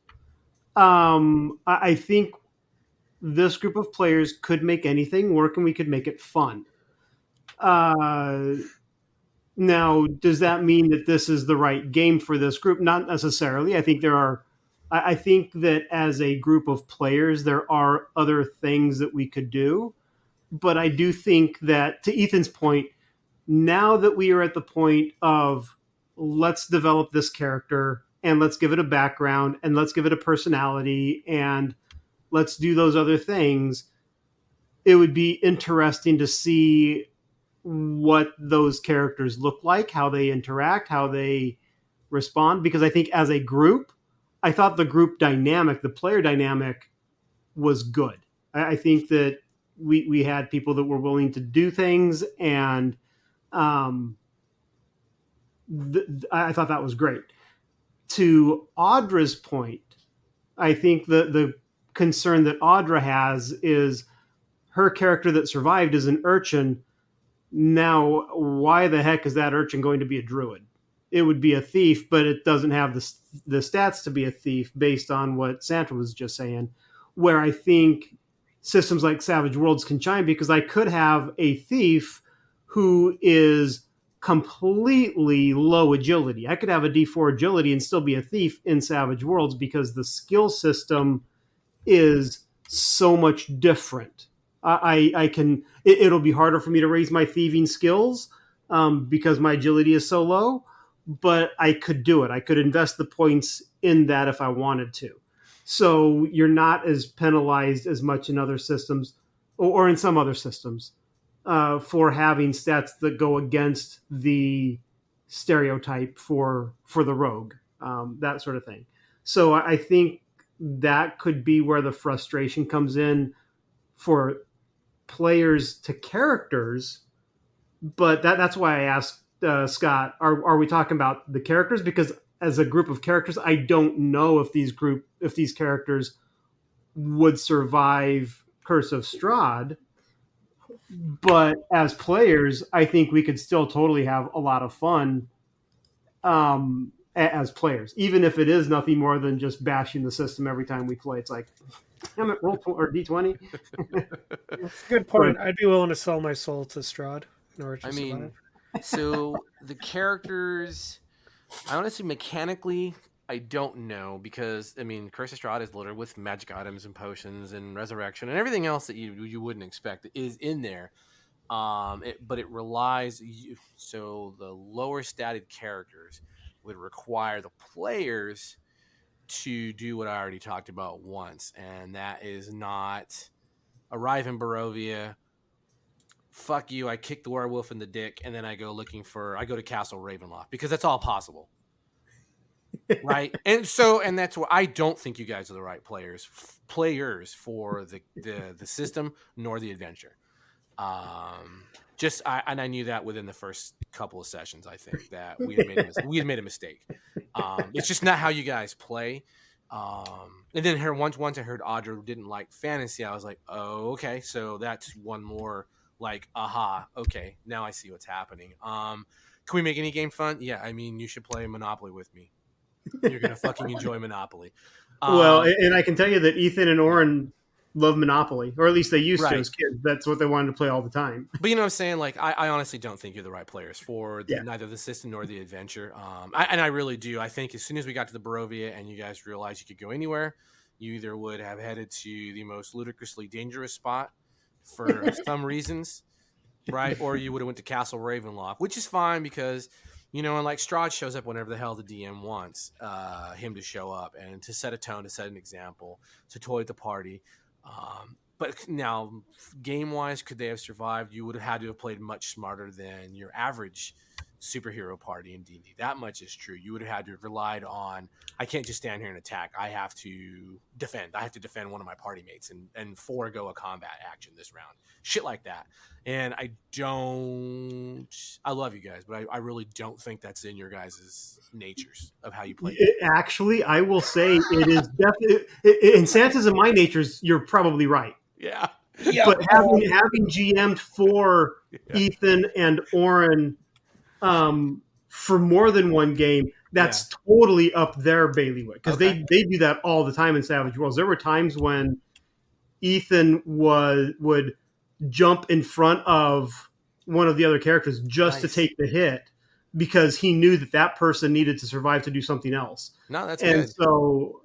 I think this group of players could make anything work, and we could make it fun. Now, does that mean that this is the right game for this group? Not necessarily. I think I think that as a group of players, there are other things that we could do. But I do think that, to Ethan's point, now that we are at the point of let's develop this character and let's give it a background and let's give it a personality and let's do those other things, it would be interesting to see what those characters look like, how they interact, how they respond. Because I think as a group, I thought the group dynamic, the player dynamic, was good. I think that we had people that were willing to do things, and I thought that was great. To Audra's point, I think the concern that Audra has is her character that survived is an urchin. Now, why the heck is that urchin going to be a druid? It would be a thief, but it doesn't have the stats to be a thief based on what Sandra was just saying, where I think systems like Savage Worlds can shine, because I could have a thief who is completely low agility. I could have a D4 agility and still be a thief in Savage Worlds, because the skill system is so much different. I can. It'll be harder for me to raise my thieving skills because my agility is so low, but I could do it. I could invest the points in that if I wanted to. So you're not as penalized as much in other systems, or in some other systems, for having stats that go against the stereotype for the rogue, that sort of thing. So I think that could be where the frustration comes in for players to characters. But that's why I asked Scott, are we talking about the characters? Because as a group of characters, I don't know if these characters would survive Curse of Strahd. But as players, I think we could still totally have a lot of fun as players, even if it is nothing more than just bashing the system every time we play. It's like, damn it, roll or D20. Good point. I'd be willing to sell my soul to Strahd in order to survive. So the characters, I honestly, mechanically, I don't know, because Curse of Strahd is loaded with magic items and potions and resurrection and everything else that you wouldn't expect is in there. But it relies. So the lower statted characters would require the players to do what I already talked about once, and that is not arrive in Barovia. Fuck you! I kick the werewolf in the dick, and then I go to Castle Ravenloft, because that's all possible. Right, and that's where I don't think you guys are the right players for the system nor the adventure. And I knew that within the first couple of sessions. I think that we had made a mistake. It's just not how you guys play. And then once I heard Audra didn't like fantasy, I was like, oh, okay, so that's one more like, aha, okay, now I see what's happening. Can we make any game fun? Yeah, you should play Monopoly with me. You're gonna fucking enjoy Monopoly. Well, and I can tell you that Ethan and Oren love Monopoly, or at least they used to as kids. That's what they wanted to play all the time. But you know what I'm saying? Like, I honestly don't think you're the right players for neither the system nor the adventure. And I really do. I think as soon as we got to the Barovia and you guys realized you could go anywhere, you either would have headed to the most ludicrously dangerous spot for some reasons, right? Or you would have went to Castle Ravenloft, which is fine because, you know, and like Strahd shows up whenever the hell the DM wants him to show up and to set a tone, to set an example, to toy the party. But now, game-wise, could they have survived? You would have had to have played much smarter than your average superhero party in D&D. That much is true. You would have had to have relied on, I can't just stand here and attack. I have to defend. I have to defend one of my party mates and forego a combat action this round. Shit like that. And I love you guys, but I really don't think that's in your guys' natures of how you play. Actually, I will say it is definitely in Santa's and my natures. You're probably right. Yeah. But having GM'd for Ethan and Oren for more than one game, that's totally up their bailiwick because they do that all the time in Savage Worlds. There were times when Ethan would jump in front of one of the other characters just to take the hit because he knew that person needed to survive to do something else. No, that's good. And so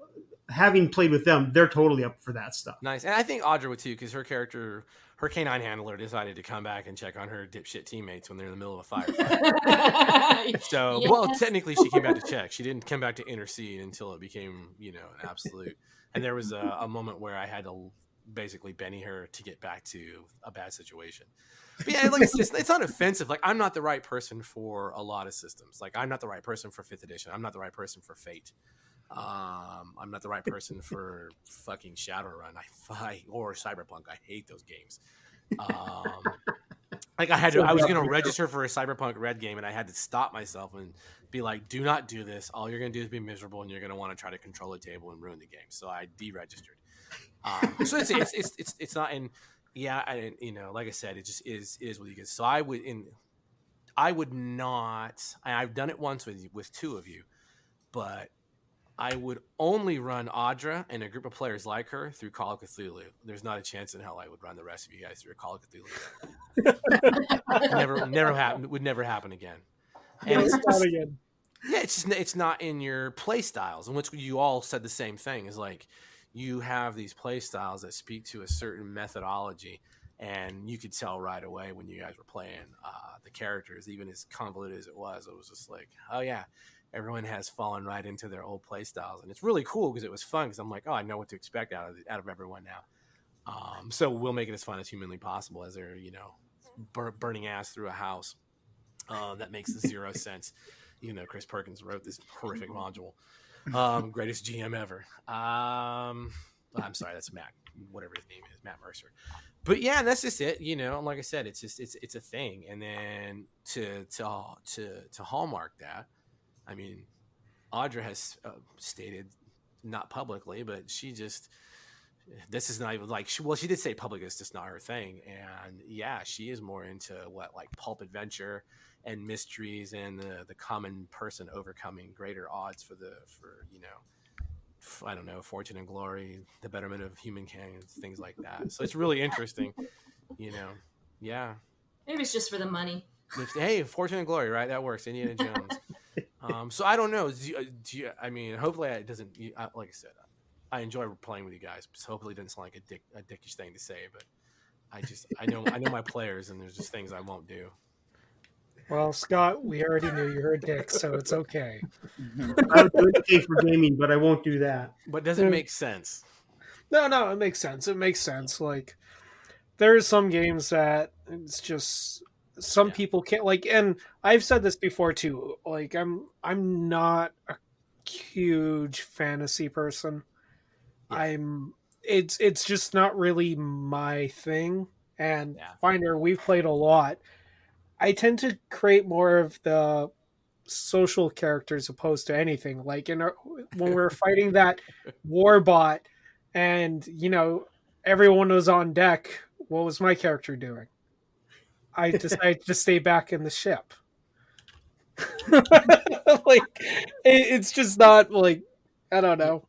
having played with them, they're totally up for that stuff. Nice. And I think Audra would too, because her character, her canine handler, decided to come back and check on her dipshit teammates when they're in the middle of a firefight. So, well, technically she came back to check. She didn't come back to intercede until it became, you know, an absolute. And there was a moment where I had to basically Benny her to get back to a bad situation. But yeah, like it's not offensive. Like, I'm not the right person for a lot of systems. Like, I'm not the right person for 5th edition. I'm not the right person for Fate. I'm not the right person for fucking Shadowrun. Or Cyberpunk. I hate those games. Like I was going to register for a Cyberpunk Red game, and I had to stop myself and be like, "Do not do this. All you're going to do is be miserable, and you're going to want to try to control a table and ruin the game." So I deregistered. So it's not. And yeah, you know, like I said, it just is what you get. So I would not. I've done it once with two of you, but I would only run Audra and a group of players like her through Call of Cthulhu. There's not a chance in hell I would run the rest of you guys through a Call of Cthulhu. never happen. Would never happen again. And it's not again. Yeah, it's not in your play styles, in which you all said the same thing. Is like you have these play styles that speak to a certain methodology, and you could tell right away when you guys were playing the characters, even as convoluted as it was just like, oh yeah. Everyone has fallen right into their old play styles, and it's really cool because it was fun. Because I'm like, oh, I know what to expect out of everyone now. So we'll make it as fun as humanly possible as they're, you know, burning ass through a house. That makes zero sense. You know, Chris Perkins wrote this horrific module. Greatest GM ever. I'm sorry, that's Matt, whatever his name is, Matt Mercer. But yeah, that's just it. You know, like I said, it's just it's a thing. And then to hallmark that. I mean, Audra has stated, not publicly, but this is not even like, she did say public, it's just not her thing. And yeah, she is more into like pulp adventure and mysteries and the common person overcoming greater odds for you know, I don't know, fortune and glory, the betterment of humankind, things like that. So it's really interesting, you know. Yeah. Maybe it's just for the money. Hey, fortune and glory, right? That works. Indiana Jones. So I don't know. Do you, I mean, hopefully it doesn't. Like I said, I enjoy playing with you guys. So hopefully it doesn't sound like a dickish thing to say. But I know my players, and there's just things I won't do. Well, Scott, we already knew you were a dick, so it's okay. I would do anything for gaming, but I won't do that. But does it make sense? No, it makes sense. It makes sense. Like, there's some games that it's just. Some people can't like, and I've said this before too. Like, I'm not a huge fantasy person. Yeah. It's just not really my thing. And Finder, we've played a lot. I tend to create more of the social characters opposed to anything. Like when we're fighting that war bot, and you know everyone was on deck. What was my character doing? I decided to stay back in the ship. Like, It's just not like, I don't know.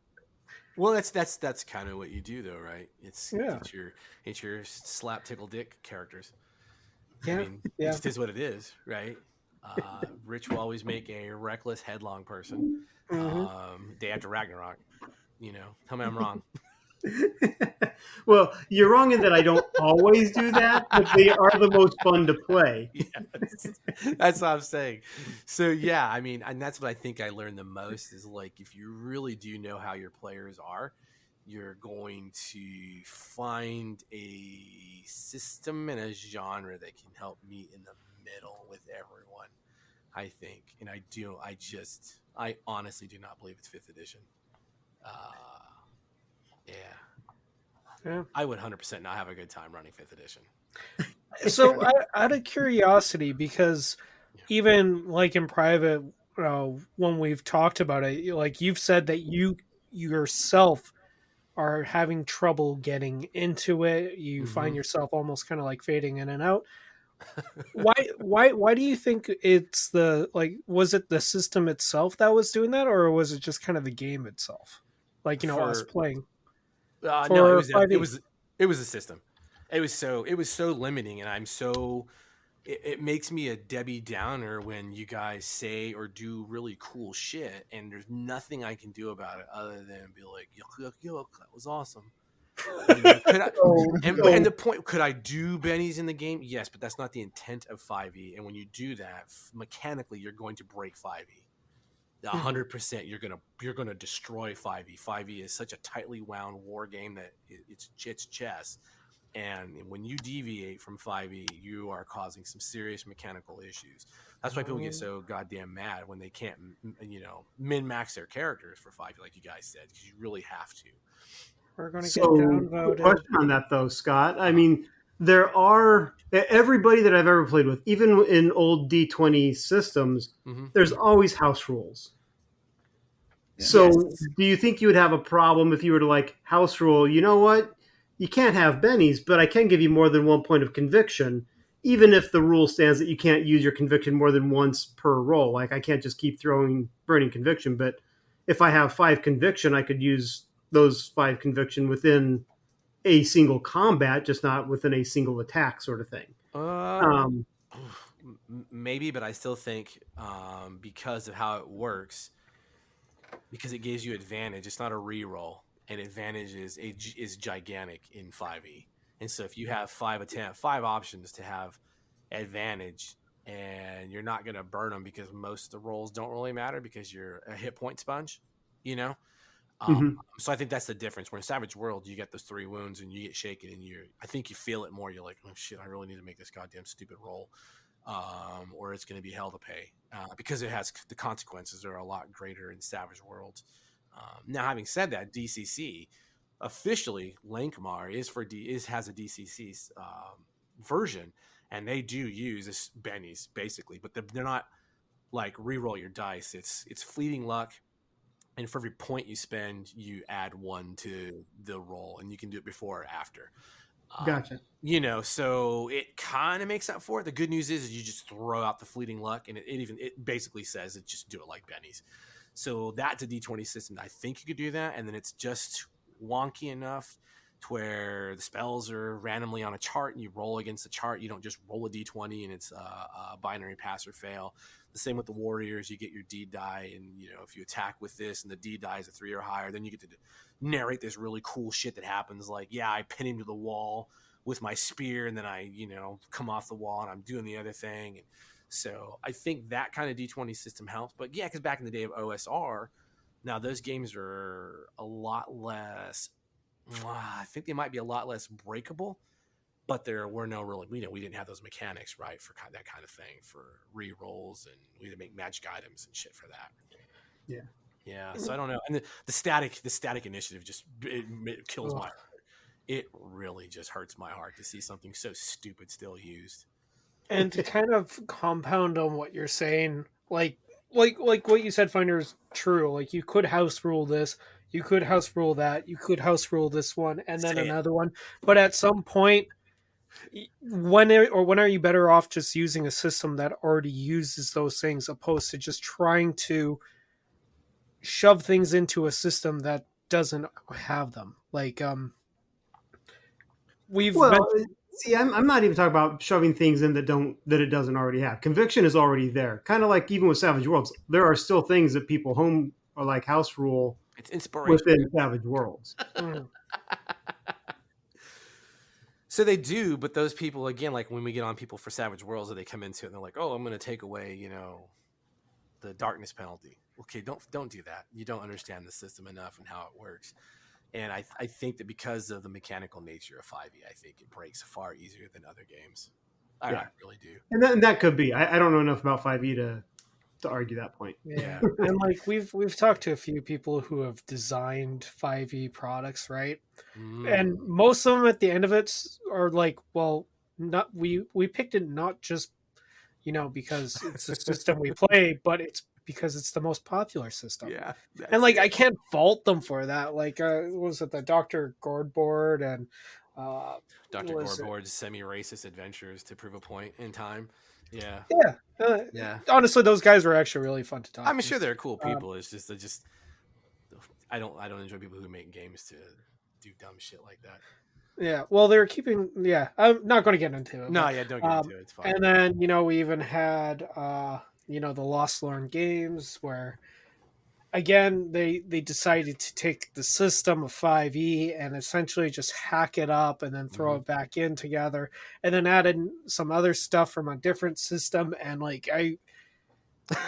Well, that's kind of what you do, though, right? Yeah. It's your slap tickle dick characters. I Yeah. mean, it Yeah. just is what it is, right? Rich will always make a reckless, headlong person. Hmm. Day after Ragnarok, tell me I'm wrong. Well, you're wrong in that I don't always do that, but they are the most fun to play. Yes, that's what I'm saying. So yeah, I mean, and that's what I think I learned the most is like if you really do know how your players are, you're going to find a system and a genre that can help meet in the middle with everyone. I think, and I honestly do not believe it's fifth edition. Uh, yeah, Yeah. I would 100% not have a good time running fifth edition. So, out of curiosity, because Yeah. even like in private, when we've talked about it, like you've said that you yourself are having trouble getting into it. You find Mm-hmm. yourself almost kind of like fading in and out. Why do you think it's the like? Was it the system itself that was doing that, or was it just kind of the game itself? Like, us For playing no, for 5e. it was a system. It was so limiting, and it makes me a Debbie Downer when you guys say or do really cool shit, and there's nothing I can do about it other than be like, yuck, yuck, yuck, that was awesome. Could I? And the point, could I do bennies in the game? Yes, but that's not the intent of 5e. And when you do that, mechanically, you're going to break 5e. 100%, you're gonna destroy 5e. 5e is such a tightly wound war game that it's chess. And when you deviate from 5e, you are causing some serious mechanical issues. That's why people get so goddamn mad when they can't, min max their characters for 5e, like you guys said, because you really have to. We're going to get So, quick downvoted. question on that though, Scott. I mean, there are everybody that I've ever played with, even in old D20 systems, Mm-hmm. there's always house rules. Yeah. So, Yes. do you think you would have a problem if you were to like house rule? You know what? You can't have bennies, but I can give you more than 1 point of conviction, even if the rule stands that you can't use your conviction more than once per roll. Like I can't just keep throwing burning conviction, but if I have 5 conviction, I could use those 5 conviction within a single combat, just not within a single attack, sort of thing. Um, Maybe, but I still think because of how it works, because it gives you advantage. It's not a reroll, and advantage is gigantic in 5e. And so if you have five options to have advantage, and you're not going to burn them because most of the rolls don't really matter because you're a hit point sponge, you know. mhm. So I think that's the difference. Where in Savage World, you get those 3 wounds and you get shaken, and I think you feel it more. You're like, oh shit, I really need to make this goddamn stupid roll, or it's going to be hell to pay because it has the consequences are a lot greater in Savage World. Now, having said that, DCC officially Lankmar has a DCC version, and they do use this bennies basically, but they're not like re-roll your dice. It's fleeting luck, and for every point you spend, you add 1 to the roll, and you can do it before or after. Gotcha. So it kind of makes up for it. The good news is you just throw out the fleeting luck, and it basically says it just do it like bennies. So that's a D20 system. I think you could do that, and then it's just wonky enough to where the spells are randomly on a chart, and you roll against the chart. You don't just roll a D20 and it's a binary pass or fail. The same with the warriors. You get your D die, and if you attack with this, and the D die is a 3 or higher, then you get to narrate this really cool shit that happens. Like, yeah, I pin him to the wall with my spear, and then I come off the wall, and I'm doing the other thing. And so I think that kind of D20 system helps. But yeah, because back in the day of OSR, now those games are a lot less. I think they might be a lot less breakable, but there were no really, we didn't have those mechanics, right, for that kind of thing, for re-rolls, and we had to make magic items and shit for that. Yeah. So I don't know, and the static initiative just it kills my heart. It really just hurts my heart to see something so stupid still used. And to kind of compound on what you're saying, like what you said, Finder, is true. Like you could house rule this, you could house rule that, you could house rule this one, and then another one. But at some point, when are you better off just using a system that already uses those things, opposed to just trying to shove things into a system that doesn't have them. Like we've Well, see, I'm not even talking about shoving things in that it doesn't already have. Conviction is already there. Kind of like even with Savage Worlds, there are still things that people home or like house rule It's inspiration within Savage Worlds. So they do, but those people, again, like when we get on people for Savage Worlds, that they come into it and they're like, "Oh, I'm going to take away, the darkness penalty." Okay, don't do that. You don't understand the system enough and how it works. And I think that because of the mechanical nature of 5e, I think it breaks far easier than other games. I really do. And that could be. I don't know enough about 5e to argue that point. Yeah. And like we've talked to a few people who have designed 5e products, right? And most of them at the end of it are like, well, not we picked it not just because it's the system we play, but it's because it's the most popular system. Yeah. And like I can't fault them for that. Like what was it, the Dr. Gord board and Dr. Gorbord's semi-racist adventures to prove a point in time. Yeah. Yeah. Honestly, those guys were actually really fun to talk to. I'm sure they're cool people. It's just I don't enjoy people who make games to do dumb shit like that. Yeah, well, they're keeping. Yeah, I'm not going to get into it. No, don't get into it. It's fine. And then we even had the Lost Learn games where, again, they decided to take the system of 5e and essentially just hack it up and then throw it back in together, and then add in some other stuff from a different system. And like I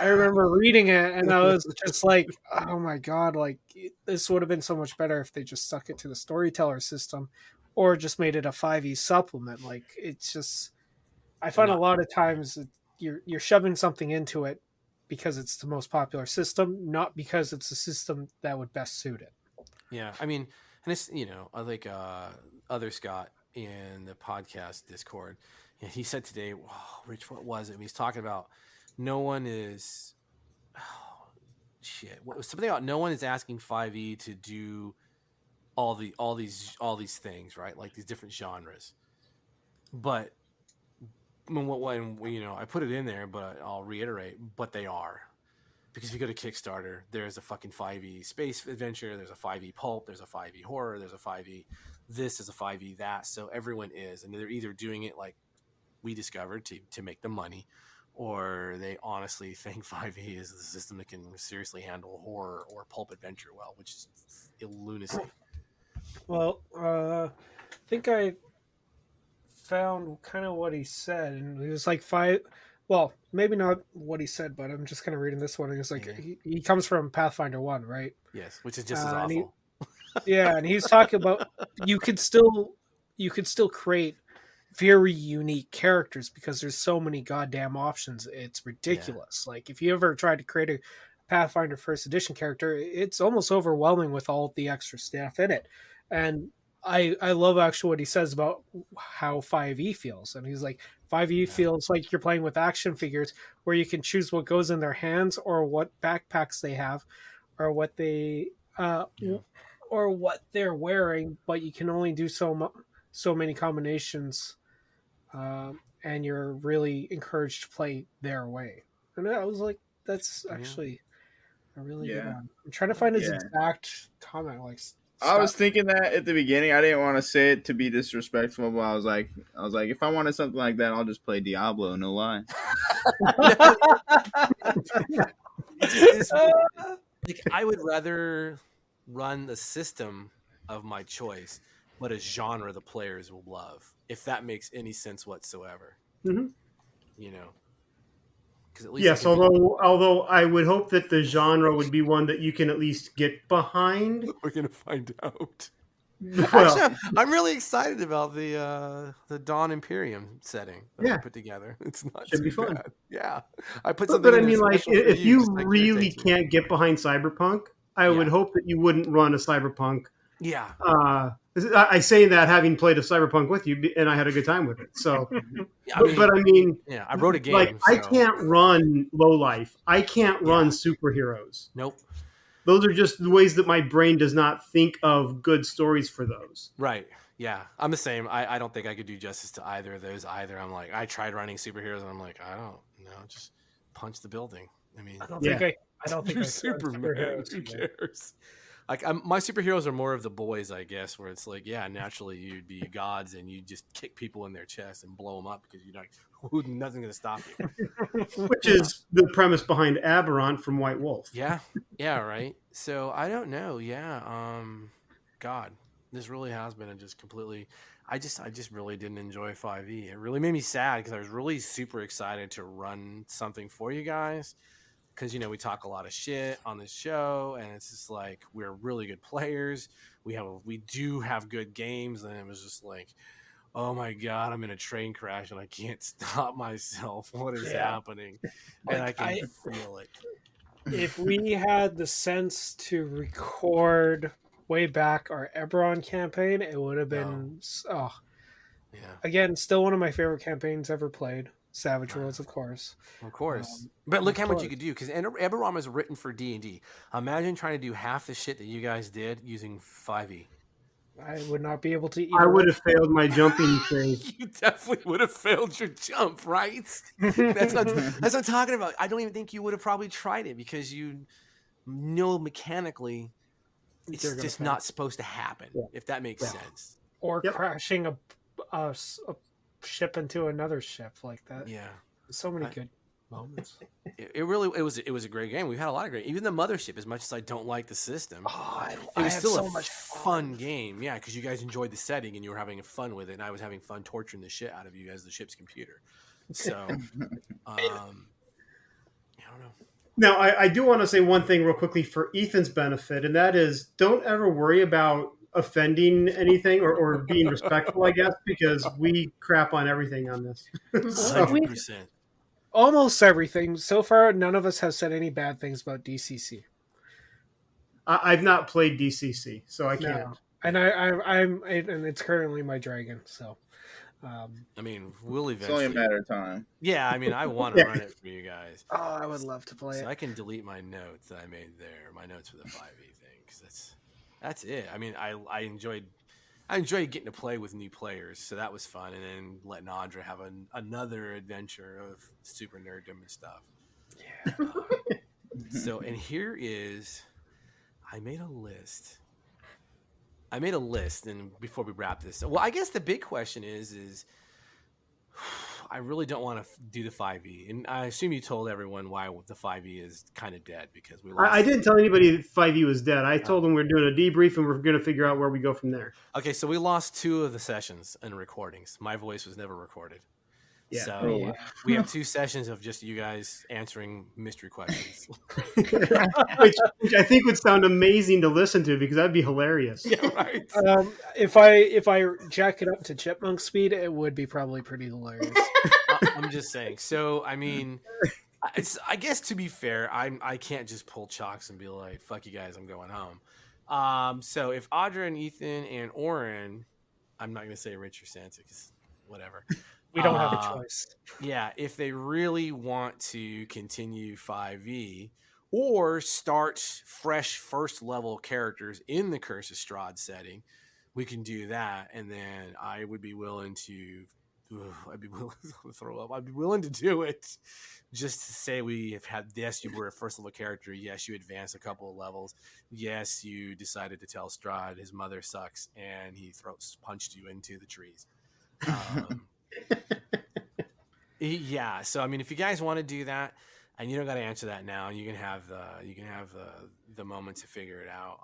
remember reading it and I was just like, oh my god, like this would have been so much better if they just stuck it to the storyteller system. Or just made it a 5e supplement. Like it's just, I find a lot of times you're shoving something into it because it's the most popular system, not because it's a system that would best suit it. Yeah, I mean, and it's I like other Scott in the podcast Discord. And he said today, Rich, what was it? He's talking about no one is, something about no one is asking 5e to do all these things, right? Like these different genres. But when I put it in there, but I'll reiterate, but they are. Because if you go to Kickstarter, there's a fucking 5e space adventure, there's a 5e pulp, there's a 5e horror, there's a 5e this, is a 5e that. So everyone is, and they're either doing it like we discovered to make the money, or they honestly think 5e is the system that can seriously handle horror or pulp adventure well, which is lunacy. Well, I think I found kind of what he said, and it was like well, maybe not what he said, but I'm just kind of reading this one. And it's like he comes from Pathfinder 1, right? Yes, which is just as awful. And he's talking about you could still create very unique characters because there's so many goddamn options. It's ridiculous. Yeah. Like if you ever tried to create a Pathfinder first edition character, it's almost overwhelming with all the extra stuff in it. And I love actually what he says about how 5e feels. And he's like, 5e feels like you're playing with action figures where you can choose what goes in their hands or what backpacks they have or what they or what they're wearing, but you can only do so many combinations, and you're really encouraged to play their way. And I was like, that's actually a really good one. I'm trying to find his exact comment. Like, I was thinking that at the beginning. I didn't want to say it to be disrespectful, but I was like, if I wanted something like that, I'll just play Diablo. No lie. Like, I would rather run the system of my choice, but a genre the players will love, if that makes any sense whatsoever. Mm-hmm. At least yes, although I would hope that the genre would be one that you can at least get behind. We're gonna find out. Well, actually, I'm really excited about the Dawn Imperium setting that I put together. It's not should be fun. Bad. Yeah, I put something. But I mean, like, if you really can't get behind Cyberpunk, I would hope that you wouldn't run a Cyberpunk. Yeah. I say that having played a Cyberpunk with you, and I had a good time with it. So, but I mean, I wrote a game. Like, I can't run Low Life. I can't run superheroes. Nope. Those are just the ways that my brain does not think of good stories for those. Right. Yeah. I'm the same. I don't think I could do justice to either of those either. I'm like, I tried running superheroes and I'm like, I don't know, just punch the building. I mean, I I don't think You're I throw Superman. superheroes Who either. cares? Like my superheroes are more of the boys, I guess, where it's like, yeah, naturally you'd be gods and you just kick people in their chest and blow them up because you're like, nothing's gonna stop you. Which is the premise behind Aberrant from White Wolf. Yeah, yeah, right. So I don't know. Yeah, God, this really has been a just completely. I just really didn't enjoy 5e. It really made me sad because I was really super excited to run something for you guys. Because we talk a lot of shit on this show, and it's just like we're really good players. We do have good games, and it was just like, oh my God, I'm in a train crash and I can't stop myself. What is happening? And I can feel it. If we had the sense to record way back our Eberron campaign, it would have been Yeah. Again, still one of my favorite campaigns ever played. Savage Worlds, of course. Of course. But look how much you could do, because Eberron is written for D&D. Imagine trying to do half the shit that you guys did using 5e. I would not be able to. I would have failed my jumping phase. You definitely would have failed your jump, right? That's what I'm talking about. I don't even think you would have probably tried it because you know mechanically it's just not supposed to happen, if that makes sense. Or crashing a ship into another ship like that. Yeah. So many good moments. It was a great game. We've had a lot of great. Even the mothership, as much as I don't like the system, it was still a fun game. Yeah, because you guys enjoyed the setting and you were having fun with it, and I was having fun torturing the shit out of you as the ship's computer. So, I don't know. Now, I do want to say one thing real quickly for Ethan's benefit, and that is don't ever worry about offending anything or being respectful, I guess, because we crap on everything on this. 100%. Almost everything. So far, none of us have said any bad things about DCC. I've not played DCC, so I can't. No. And I'm and it's currently my dragon. So, I mean, we'll eventually. It's only a matter of time. Yeah, I mean, I want to run it for you guys. Oh, I would love to play it. So I can delete my notes that I made there, my notes for the 5e thing, because that's it. I mean, I enjoyed getting to play with new players, so that was fun, and then letting Audra have another adventure of super nerddom and stuff. Yeah. So, and here is, I made a list, and before we wrap this, well, I guess the big question is I really don't want to do the 5e, and I assume you told everyone why the 5e is kind of dead because we lost. I didn't tell anybody that 5e was dead. I told them we're doing a debrief and we're going to figure out where we go from there. Okay, so we lost 2 of the sessions and recordings. My voice was never recorded. Yeah. So we have 2 sessions of just you guys answering mystery questions, which I think would sound amazing to listen to because that'd be hilarious. Yeah, right. If I jack it up to chipmunk speed, it would be probably pretty hilarious. I'm just saying. So I mean, I guess to be fair, I can't just pull chocks and be like, "Fuck you guys, I'm going home." So if Audra and Ethan and Oren, I'm not gonna say Rich or Sansa because whatever. We don't have a choice. Yeah, if they really want to continue 5e or start fresh first level characters in the Curse of Strahd setting, we can do that. And then I would be willing to, I'd be willing to throw up. I'd be willing to do it just to say we have had, yes, you were a first level character. Yes, you advanced a couple of levels. Yes, you decided to tell Strahd his mother sucks and he punched you into the trees. Yeah, so I mean, if you guys want to do that, and you don't got to answer that now, you can have the moment to figure it out.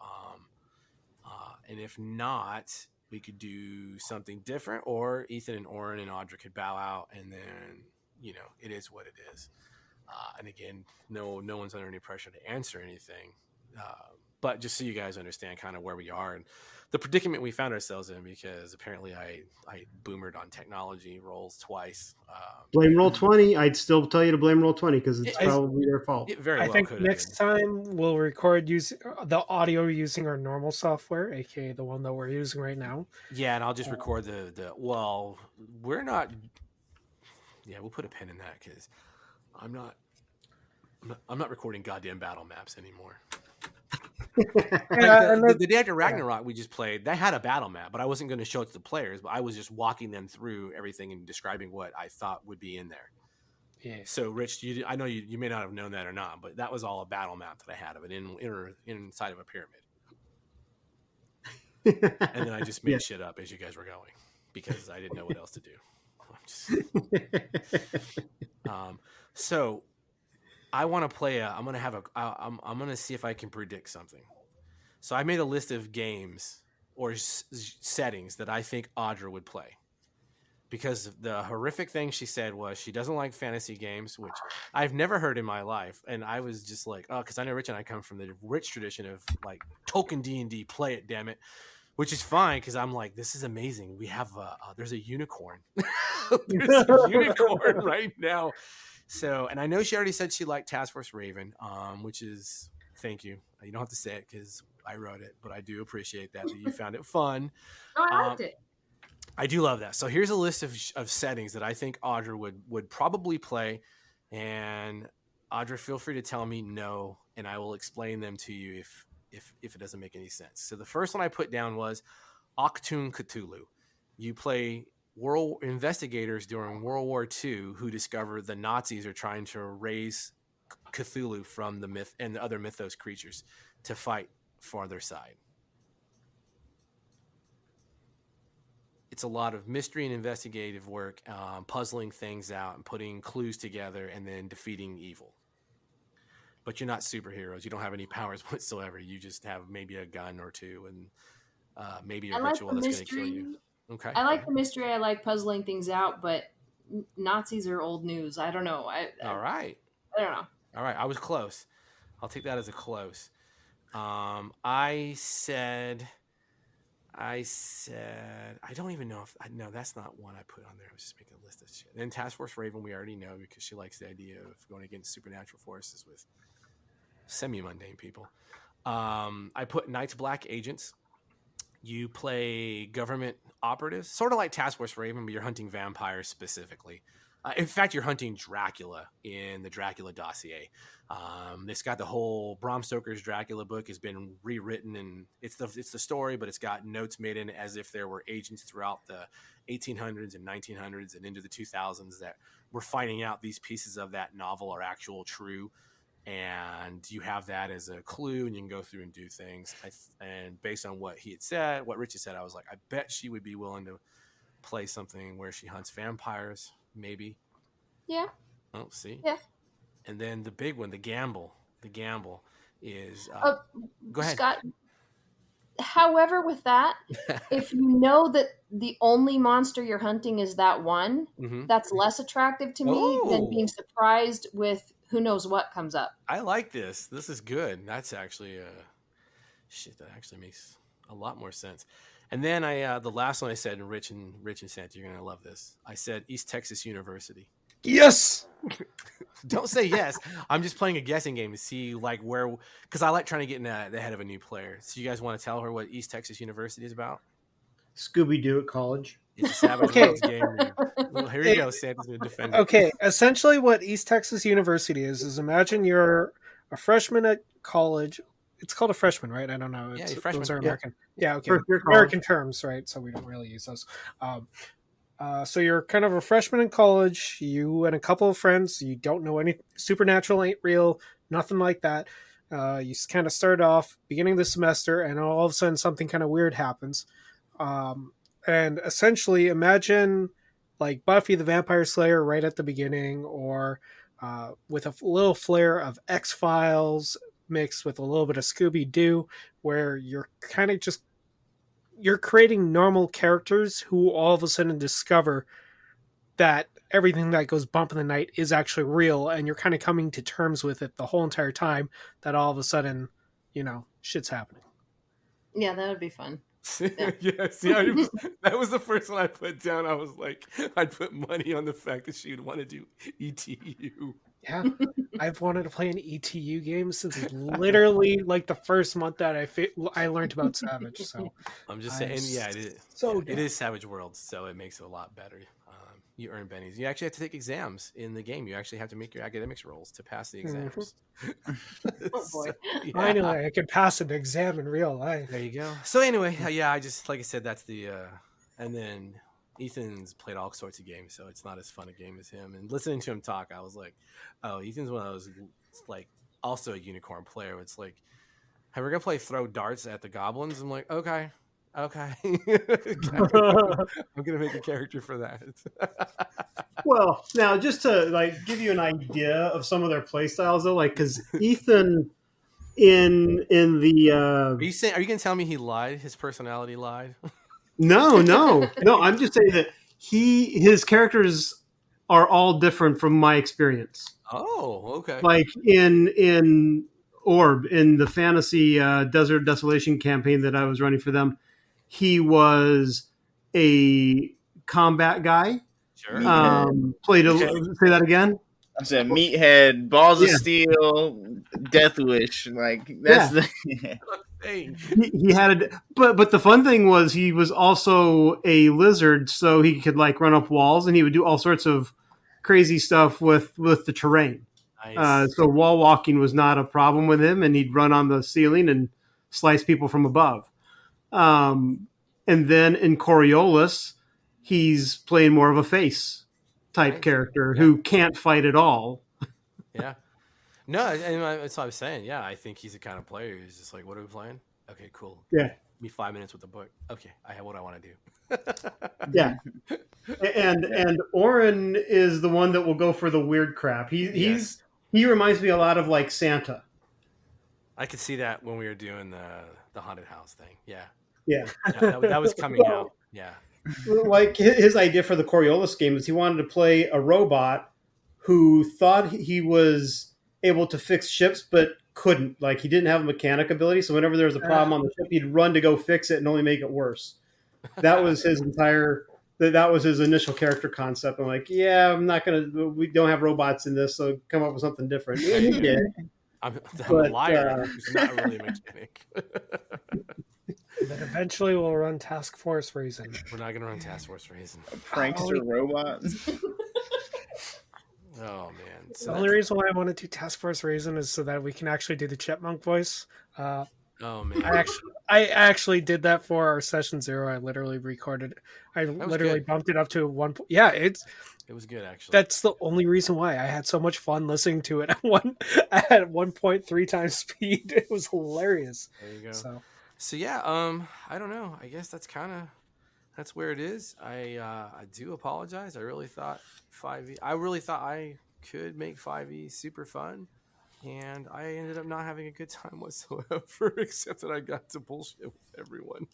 And if not, we could do something different, or Ethan and Oren and Audra could bow out, and then it is what it is. And again, no one's under any pressure to answer anything. But just so you guys understand kind of where we are and the predicament we found ourselves in, because apparently I boomered on technology rolls twice. Blame Roll20. I'd still tell you to blame Roll20 because it's probably their fault. I think next time we'll record using the audio using our normal software, aka the one that we're using right now. Yeah, and I'll just record well, we're not. Yeah, we'll put a pin in that because I'm not recording goddamn battle maps anymore. The day after Ragnarok we just played, that had a battle map, but I wasn't going to show it to the players, but I was just walking them through everything and describing what I thought would be in there. Yeah. So, Rich, I know you may not have known that or not, but that was all a battle map that I had of it inside of a pyramid. And then I just made shit up as you guys were going because I didn't know what else to do. So I want to play I'm going to see if I can predict something. So I made a list of games or settings that I think Audra would play. Because the horrific thing she said was she doesn't like fantasy games, which I've never heard in my life. And I was just like, oh, because I know Rich and I come from the rich tradition of like Tolkien D&D, play it, damn it. Which is fine because I'm like, this is amazing. We have there's a unicorn. There's a unicorn right now. So, and I know she already said she liked Task Force Raven, which is, thank you. You don't have to say it because I wrote it, but I do appreciate that you found it fun. Oh, I liked it. I do love that. So here's a list of settings that I think Audra would probably play. And Audra, feel free to tell me no, and I will explain them to you if it doesn't make any sense. So the first one I put down was Octoon Cthulhu. You play world investigators during World War II who discover the Nazis are trying to raise Cthulhu from the myth and the other mythos creatures to fight for their side. It's a lot of mystery and investigative work, puzzling things out and putting clues together and then defeating evil. But you're not superheroes. You don't have any powers whatsoever. You just have maybe a gun or two and maybe a ritual that's going to kill you. Okay. I like the mystery. I like puzzling things out, but Nazis are old news. I don't know. All right. I don't know. All right. I was close. I'll take that as a close. I said, I don't even know if no, that's not one I put on there. I was just making a list of shit. Then Task Force Raven, we already know because she likes the idea of going against supernatural forces with semi-mundane people. I put Night's Black Agents. You play government operatives, sort of like Task Force Raven, but you're hunting vampires specifically. In fact, you're hunting Dracula in the Dracula dossier. It's got the whole Bram Stoker's Dracula book has been rewritten, and it's the story, but it's got notes made in it as if there were agents throughout the 1800s and 1900s and into the 2000s that were finding out these pieces of that novel are actual true. And you have that as a clue, and you can go through and do things. And based on what he had said, what Richie said, I was like, I bet she would be willing to play something where she hunts vampires. Maybe. Yeah. Oh, see. Yeah. And then the big one, the gamble. The gamble is. Go ahead, Scott. However, with that, if you know that the only monster you're hunting is that one, that's less attractive to me than being surprised with who knows what comes up. I like this. This is good. That's actually shit. That actually makes a lot more sense. And then the last one I said, and Rich and Santa, you're gonna love this. I said East Texas University. Yes. Don't say yes. I'm just playing a guessing game to see like where, because I like trying to get in the head of a new player. So you guys want to tell her what East Texas University is about? Scooby-Doo at college. It's a Savage Worlds game. Well, here you go. Santa's gonna defend it. Okay, essentially what East Texas University is imagine you're a freshman at college. It's called a freshman, right? I don't know. Yeah, freshman. Those are American. Yeah, okay. American terms, right? So we don't really use those. So you're kind of a freshman in college. You and a couple of friends. You don't know any supernatural, ain't real, nothing like that. You kind of start off beginning of the semester, and all of a sudden something kind of weird happens. And essentially, imagine like Buffy the Vampire Slayer right at the beginning, or with a little flair of X-Files mixed with a little bit of Scooby-Doo, where you're kind of just you're creating normal characters who all of a sudden discover that everything that goes bump in the night is actually real, and you're kind of coming to terms with it the whole entire time that all of a sudden, shit's happening. Yeah, that would be fun. Yes, that was the first one I put down. I was like, I'd put money on the fact that she would want to do ETU. Yeah, I've wanted to play an ETU game since literally like the first month that I learned about Savage. So I'm just saying, yeah, it is. It is Savage Worlds, so it makes it a lot better. You earn bennies. You actually have to take exams in the game. You actually have to make your academics rolls to pass the exams. Oh boy! So, yeah. Finally, I could pass an exam in real life. There you go. So anyway, yeah, I just like I said, that's the and then Ethan's played all sorts of games, so it's not as fun a game as him. And listening to him talk, I was like, oh, Ethan's one of those, like, also a unicorn player. It's like, hey, we're gonna play throw darts at the goblins. I'm like, okay. I'm gonna make a character for that. Well, now just to like give you an idea of some of their play styles, though, like because Ethan in the Are you gonna tell me he lied? His personality lied? no. I'm just saying that his characters are all different from my experience. Oh, okay. Like in Orb, in the fantasy Desert Desolation campaign that I was running for them, he was a combat guy. Sure. Say that again. I said meathead, balls of steel, death wish. Like that's the thing. He had but the fun thing was he was also a lizard, so he could like run up walls, and he would do all sorts of crazy stuff with the terrain. Nice. So wall walking was not a problem with him, and he'd run on the ceiling and slice people from above. And then in Coriolis, he's playing more of a face type character who can't fight at all. Yeah. No, and that's what I was saying. Yeah, I think he's the kind of player who's just like, what are we playing? Okay, cool. Yeah. Give me 5 minutes with the book. Okay, I have what I want to do. Yeah. And Oren is the one that will go for the weird crap. He reminds me a lot of like Santa. I could see that when we were doing the haunted house thing. Yeah. Yeah. That was coming out. Yeah. Like his idea for the Coriolis game is he wanted to play a robot who thought he was able to fix ships but couldn't. Like he didn't have a mechanic ability, so whenever there was a problem on the ship, he'd run to go fix it and only make it worse. That was his that was his initial character concept. I'm like, yeah, we don't have robots in this, so come up with something different. Yeah, he did. I'm a liar. He's not really a mechanic. Then eventually we'll run Task Force Raisin. We're not gonna run Task Force Raisin. A prankster robot. Oh man! So the only reason why I want to do Task Force Raisin is so that we can actually do the chipmunk voice. Oh man! I actually did that for our session 0. I literally recorded. I literally bumped it up to 1. Yeah, it was good actually. That's the only reason why I had so much fun listening to it at 1.3 times speed. It was hilarious. There you go. So yeah, I don't know. I guess that's where it is. I do apologize. I really thought 5e. I really thought I could make 5e super fun, and I ended up not having a good time whatsoever. Except that I got to bullshit with everyone.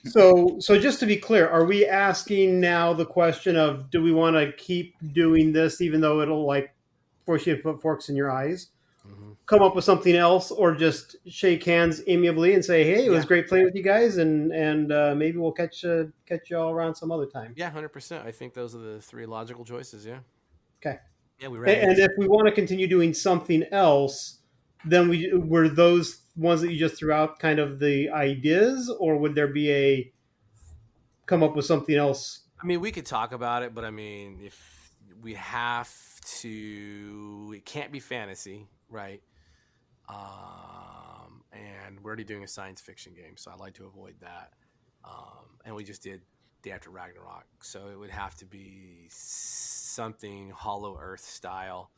So just to be clear, are we asking now the question of do we want to keep doing this even though it'll like force you to put forks in your eyes? Come up with something else, or just shake hands amiably and say, "Hey, it was great playing with you guys, and maybe we'll catch you all around some other time." Yeah, 100%. I think those are the 3 logical choices. Yeah. Okay. Yeah, and if we want to continue doing something else, then were those ones that you just threw out kind of the ideas, or would there be come up with something else? I mean, we could talk about it, but I mean, if we have to, it can't be fantasy, right? And we're already doing a science fiction game, so I'd like to avoid that. And we just did Day After Ragnarok, so it would have to be something Hollow Earth style,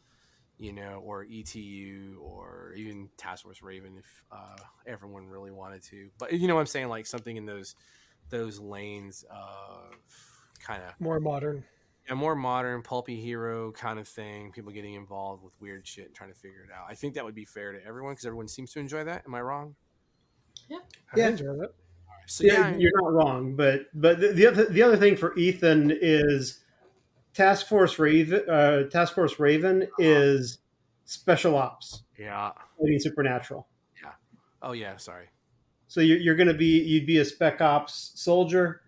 or ETU, or even Task Force Raven if everyone really wanted to. But you know what I'm saying, like something in those lanes of kind of more modern. A more modern, pulpy hero kind of thing. People getting involved with weird shit and trying to figure it out. I think that would be fair to everyone because everyone seems to enjoy that. Am I wrong? Yeah, I enjoy that. So you're not wrong. But the other thing for Ethan is Task Force Raven is special ops. Yeah, fighting supernatural. Yeah. Oh yeah. Sorry. So you'd be a spec ops soldier.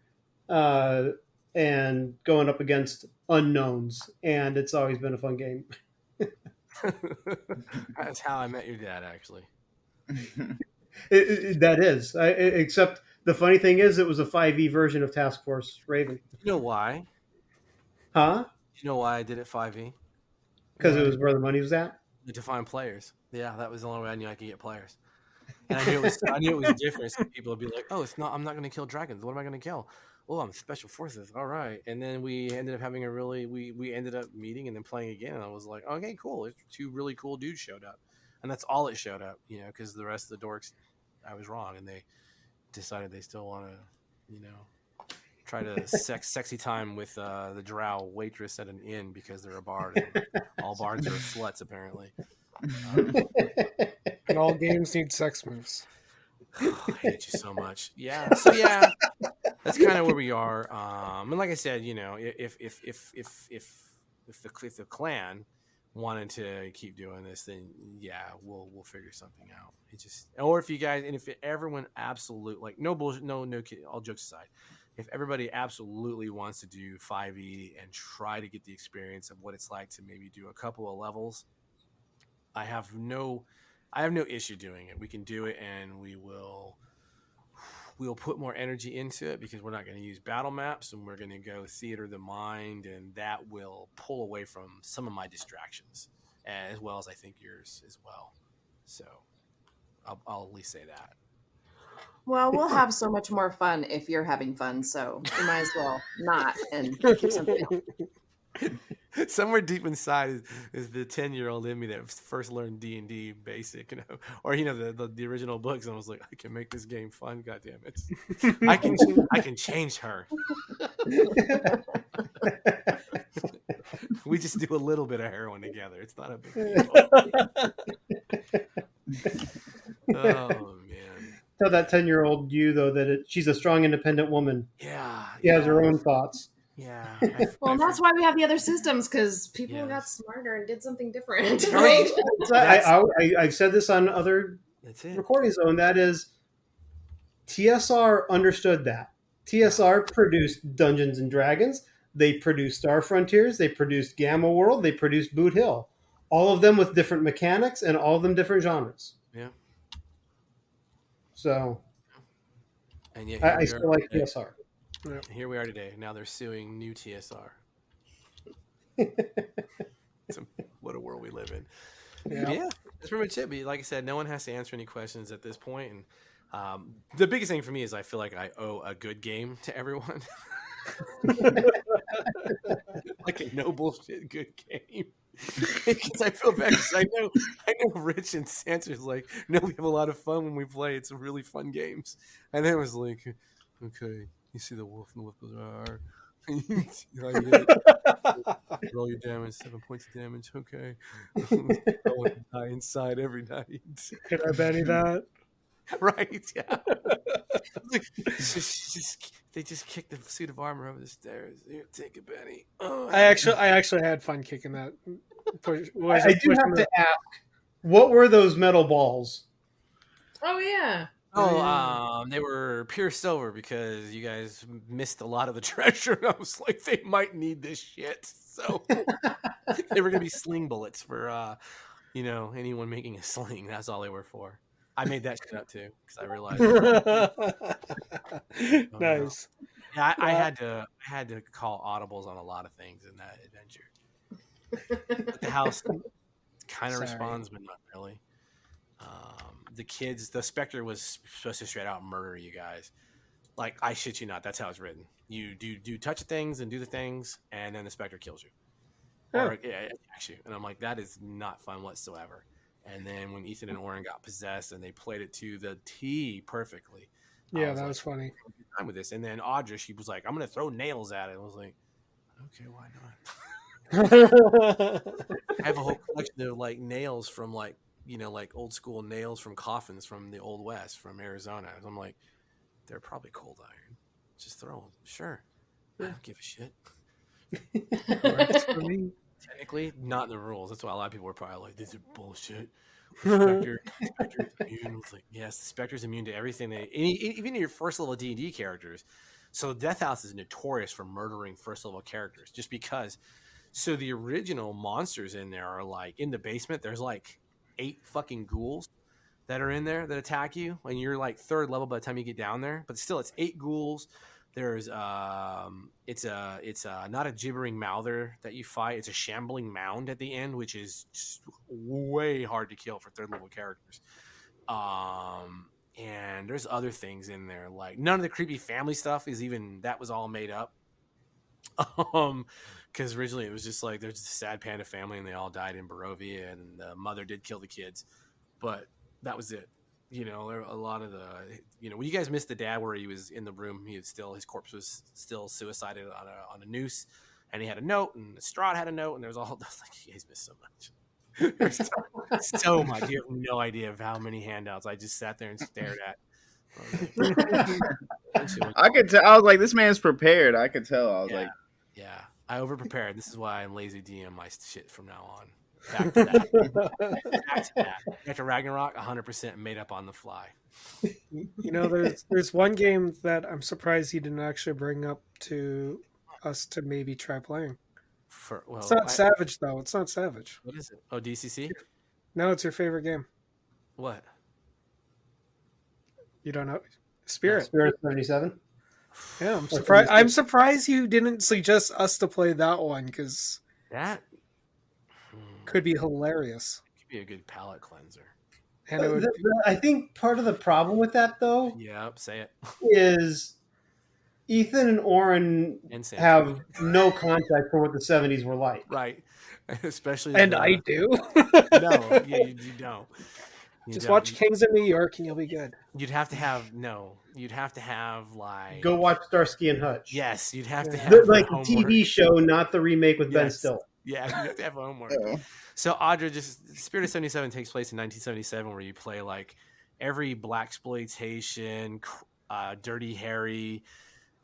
And going up against unknowns, and it's always been a fun game. That's how I met your dad, actually. That is, except the funny thing is, it was a 5e version of Task Force Raven. You know why? Huh? You know why I did it 5e? Because it was where the money was at. To find players. Yeah, that was the only way I knew I could get players. And I knew it was different. So people would be like, "Oh, it's not. I'm not going to kill dragons. What am I going to kill?" oh, I'm special forces, all right. And then we ended up having a really we ended up meeting and then playing again, and I was like, okay, cool. It's two really cool dudes showed up, and that's all it showed up, because the rest of the dorks, I was wrong, and they decided they still want to, try to sexy time with the drow waitress at an inn because they're a bard. And all bards are sluts, apparently. And all games need sex moves. I hate you so much. Yeah. So yeah, that's kind of where we are. And like I said, if the clan wanted to keep doing this, then yeah, we'll figure something out. It just, or if you guys, and if everyone absolute, like, no bullshit, no kid, all jokes aside, if everybody absolutely wants to do 5e and try to get the experience of what it's like to maybe do a couple of levels, I have no issue doing it. We can do it, and we'll put more energy into it because we're not going to use battle maps, and we're going to go theater of the mind, and that will pull away from some of my distractions, as well as I think yours as well. So I'll at least say that. Well, we'll have so much more fun if you're having fun, so you might as well not and keep something else. Somewhere deep inside is the 10-year-old in me that first learned D&D basic, or the original books, and I was like, I can make this game fun. God damn it, I can change her. We just do a little bit of heroin together. It's not a big deal. Oh man. Tell that 10-year-old you though that she's a strong, independent woman. Yeah, she has her own thoughts. Yeah. Well, that's why we have the other systems, because people got smarter and did something different. Right? I've said this on other recordings, though, and that is TSR understood that. TSR produced Dungeons and Dragons. They produced Star Frontiers. They produced Gamma World. They produced Boot Hill. All of them with different mechanics and all of them different genres. Yeah. So, and yet I still like TSR. Here we are today. Now they're suing new TSR. What a world we live in. Yeah, that's pretty much it. But like I said, no one has to answer any questions at this point. And the biggest thing for me is I feel like I owe a good game to everyone. Like a no bullshit good game. Because I feel bad because I know Rich and Santa's like, no, we have a lot of fun when we play. It's really fun games. And then it was like, okay, you see the wolf and the wolf goes, roll your damage, 7 points of damage. Okay. I want to die inside every night. Can I Benny that? Right, yeah. They just kicked the suit of armor over the stairs. Here, take it, Benny. Oh, I actually had fun kicking that. I do have to ask, what were those metal balls? Oh yeah. They were pure silver because you guys missed a lot of the treasure. And I was like, they might need this shit. So they were gonna be sling bullets for anyone making a sling. That's all they were for. I made that shit up too because I realized. Nice. Yeah, I had to call audibles on a lot of things in that adventure. But the house kind of responds, but not really. The kids, the Spectre was supposed to straight out murder you guys. Like, I shit you not, that's how it's written. You do touch things and do the things, and then the Spectre kills you. Or it attacks you. And I'm like, that is not fun whatsoever. And then when Ethan and Oren got possessed and they played it to the T perfectly. Yeah, that was funny. Time with this. And then Audra, she was like, I'm going to throw nails at it. I was like, okay, why not? I have a whole collection of like nails from like old school nails from coffins from the Old West, from Arizona. I'm like, they're probably cold iron. Just throw them. Sure. I don't give a shit. Works for me. Technically, not in the rules. That's why a lot of people were probably like, "This is bullshit." Spectre's immune. It's like, yes, the Spectre's immune to everything. Even your first level D&D characters. So Death House is notorious for murdering first level characters, just because. So the original monsters in there are like in the basement. There's like 8 fucking ghouls that are in there that attack you, and you're like 3rd level by the time you get down there. But still, it's 8 ghouls. There's it's not a gibbering mouther that you fight. It's a shambling mound at the end, which is just way hard to kill for 3rd level characters. And there's other things in there, like none of the creepy family stuff is even, that was all made up. Because originally it was just like there's a sad panda family and they all died in Barovia, and the mother did kill the kids, but that was it. A lot of the, when you guys missed the dad where he was in the room, his corpse was still suicided on a noose, and he had a note, and Strahd had a note, and there's all, I was like, you guys missed so much. There's so much. You have no idea of how many handouts I just sat there and stared at. I could tell. I was like, this man's prepared. I could tell. I was like, yeah, I over prepared. This is why I'm lazy DM my shit from now on. Back to that. Back to that. After Ragnarok, 100% made up on the fly. There's one game that I'm surprised he didn't actually bring up to us to maybe try playing. It's not Savage though. It's not Savage. What is it? Oh, DCC? No, it's your favorite game. What? You don't know? Spirit 77. Yeah, I'm surprised. I'm surprised you didn't suggest us to play that one, because that could be hilarious. Could be a good palate cleanser. And I think part of the problem with that, though, say it, is Ethan and Oren have no context for what the 70s were like. Right. Especially. And I do. No, you don't. Just watch Kings of New York and you'll be good. You'd have to have like, go watch Starsky and Hutch. Yes, you'd have to have like the TV show, not the remake with Ben Stiller. Yeah, you have to have homework. So Audra, just Spirit of 77 takes place in 1977, where you play like every blaxploitation, Dirty Harry,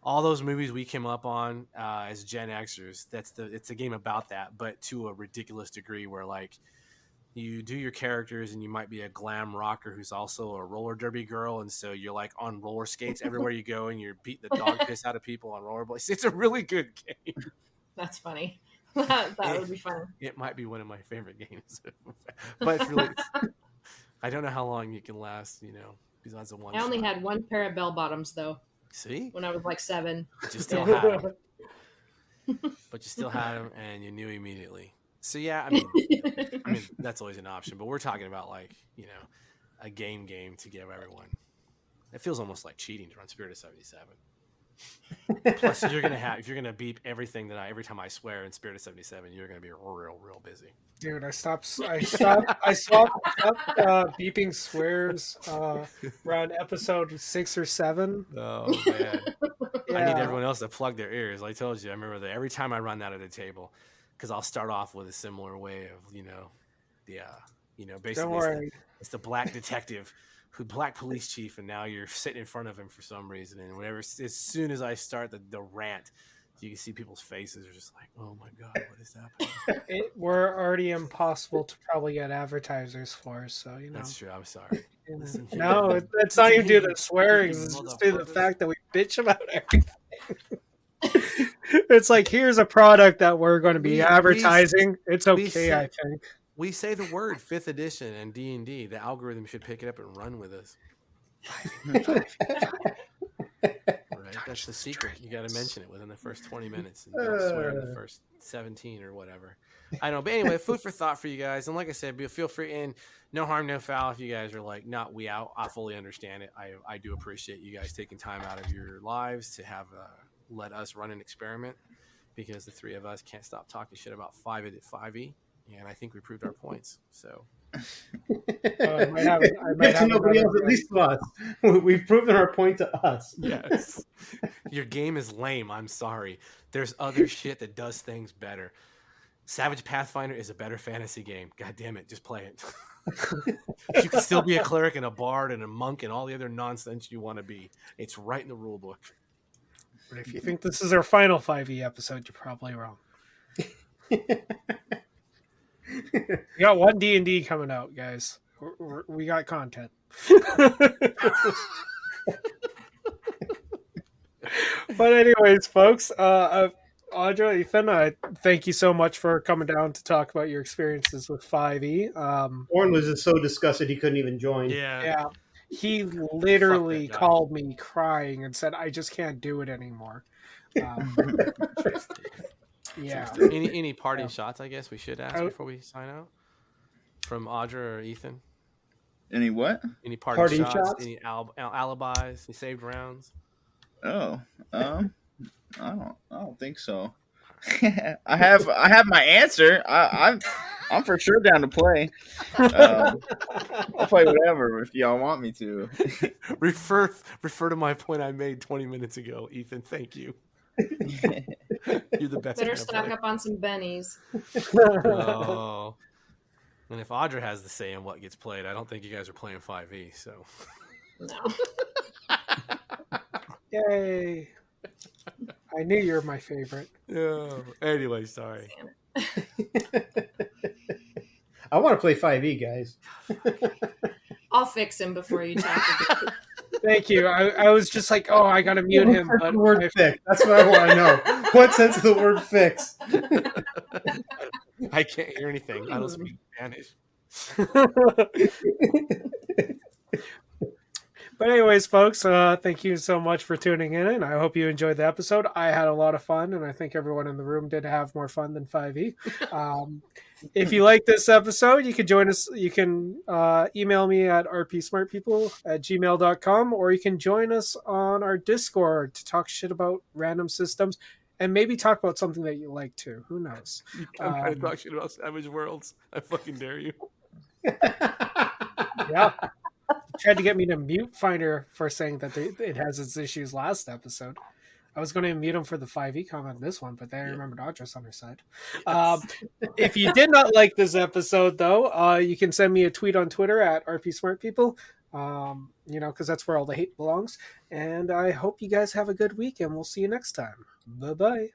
all those movies we came up on as Gen Xers. It's a game about that, but to a ridiculous degree, where like you do your characters and you might be a glam rocker who's also a roller derby girl, and so you're like on roller skates everywhere you go, and you're beating the dog piss out of people on rollerblades. It's a really good game. That's funny. that would be fun. It might be one of my favorite games, but it's really, I don't know how long you can last. Because that's a one. I only had one pair of bell bottoms though. See, when I was like 7, but you still had them. But you still had them, and you knew immediately. So yeah, I mean that's always an option. But we're talking about like a game to give everyone. It feels almost like cheating to run Spirit of 77. Plus, if you're gonna beep everything every time I swear in Spirit of 77, you're gonna be real busy. Dude, I stopped beeping swears around episode 6 or 7. Oh man, yeah. I need everyone else to plug their ears. I told you, I remember that every time I run that at a table, because I'll start off with a similar way of basically don't worry. It's the black detective. Black police chief, and now you're sitting in front of him for some reason, and whenever, as soon as I start the rant, you can see people's faces are just like, oh my god, what is happening? We're already impossible to probably get advertisers for, so that's true. I'm sorry. No, it's not even due to swearing, it's just due to the fact that we bitch about everything. It's like, here's a product that we're going to be advertising. It's okay, I think. We say the word 5th edition and D&D. The algorithm should pick it up and run with us. Right? That's the secret. You got to mention it within the first 20 minutes and don't swear in the first 17 or whatever. I know. But anyway, food for thought for you guys. And like I said, feel free, and no harm, no foul. If you guys are like, not we out, I fully understand it. I do appreciate you guys taking time out of your lives to have let us run an experiment, because the three of us can't stop talking shit about 5e. And I think we proved our points. So I might have nobody else, at least to us. We've proven our point to us. Yes. Your game is lame. I'm sorry. There's other shit that does things better. Savage Pathfinder is a better fantasy game. God damn it. Just play it. You can still be a cleric and a bard and a monk and all the other nonsense you want to be. It's right in the rule book. But if you think this is our final 5e episode, you're probably wrong. We got one D&D coming out, guys. We got content. But anyways, folks, Audra, Ethan, thank you so much for coming down to talk about your experiences with 5e. Warren was just so disgusted he couldn't even join. Yeah. He literally called me crying and said, I just can't do it anymore. Yeah. Any parting shots, I guess we should ask before we sign out? From Audra or Ethan? Any what? Any parting, Parting shots? shots? Any alibis? Any saved rounds? Oh, I don't think so. I have my answer. I'm for sure down to play. I'll play whatever if y'all want me to. refer to my point I made 20 minutes ago, Ethan. Thank you. You're the best. Better stock up on some bennies. Oh. And if Audra has the say in what gets played, I don't think you guys are playing 5e. So. No. Yay! I knew you were my favorite. Yeah. Anyway, sorry. I want to play 5e, guys. I'll fix him before you talk again. Thank you. I was just like, oh, I gotta mute him. What's But the word fix? That's what I want to know. What sense of the word fix? I can't hear anything. I don't speak Spanish. But anyways, folks, thank you so much for tuning in, and I hope you enjoyed the episode. I had a lot of fun, and I think everyone in the room did have more fun than 5e. If you like this episode, you can join us. You can email me at rpsmartpeople@gmail.com, or you can join us on our Discord to talk shit about random systems and maybe talk about something that you like too. Who knows? You come try to talk shit about Savage Worlds. I fucking dare you. Yeah. Tried to get me to mute Finder for saying that it has its issues last episode. I was going to mute him for the 5e comment this one, but then I remembered Audra's on her side. Yes. If you did not like this episode, though, you can send me a tweet on Twitter at rpsmartpeople, because that's where all the hate belongs. And I hope you guys have a good week, and we'll see you next time. Bye-bye.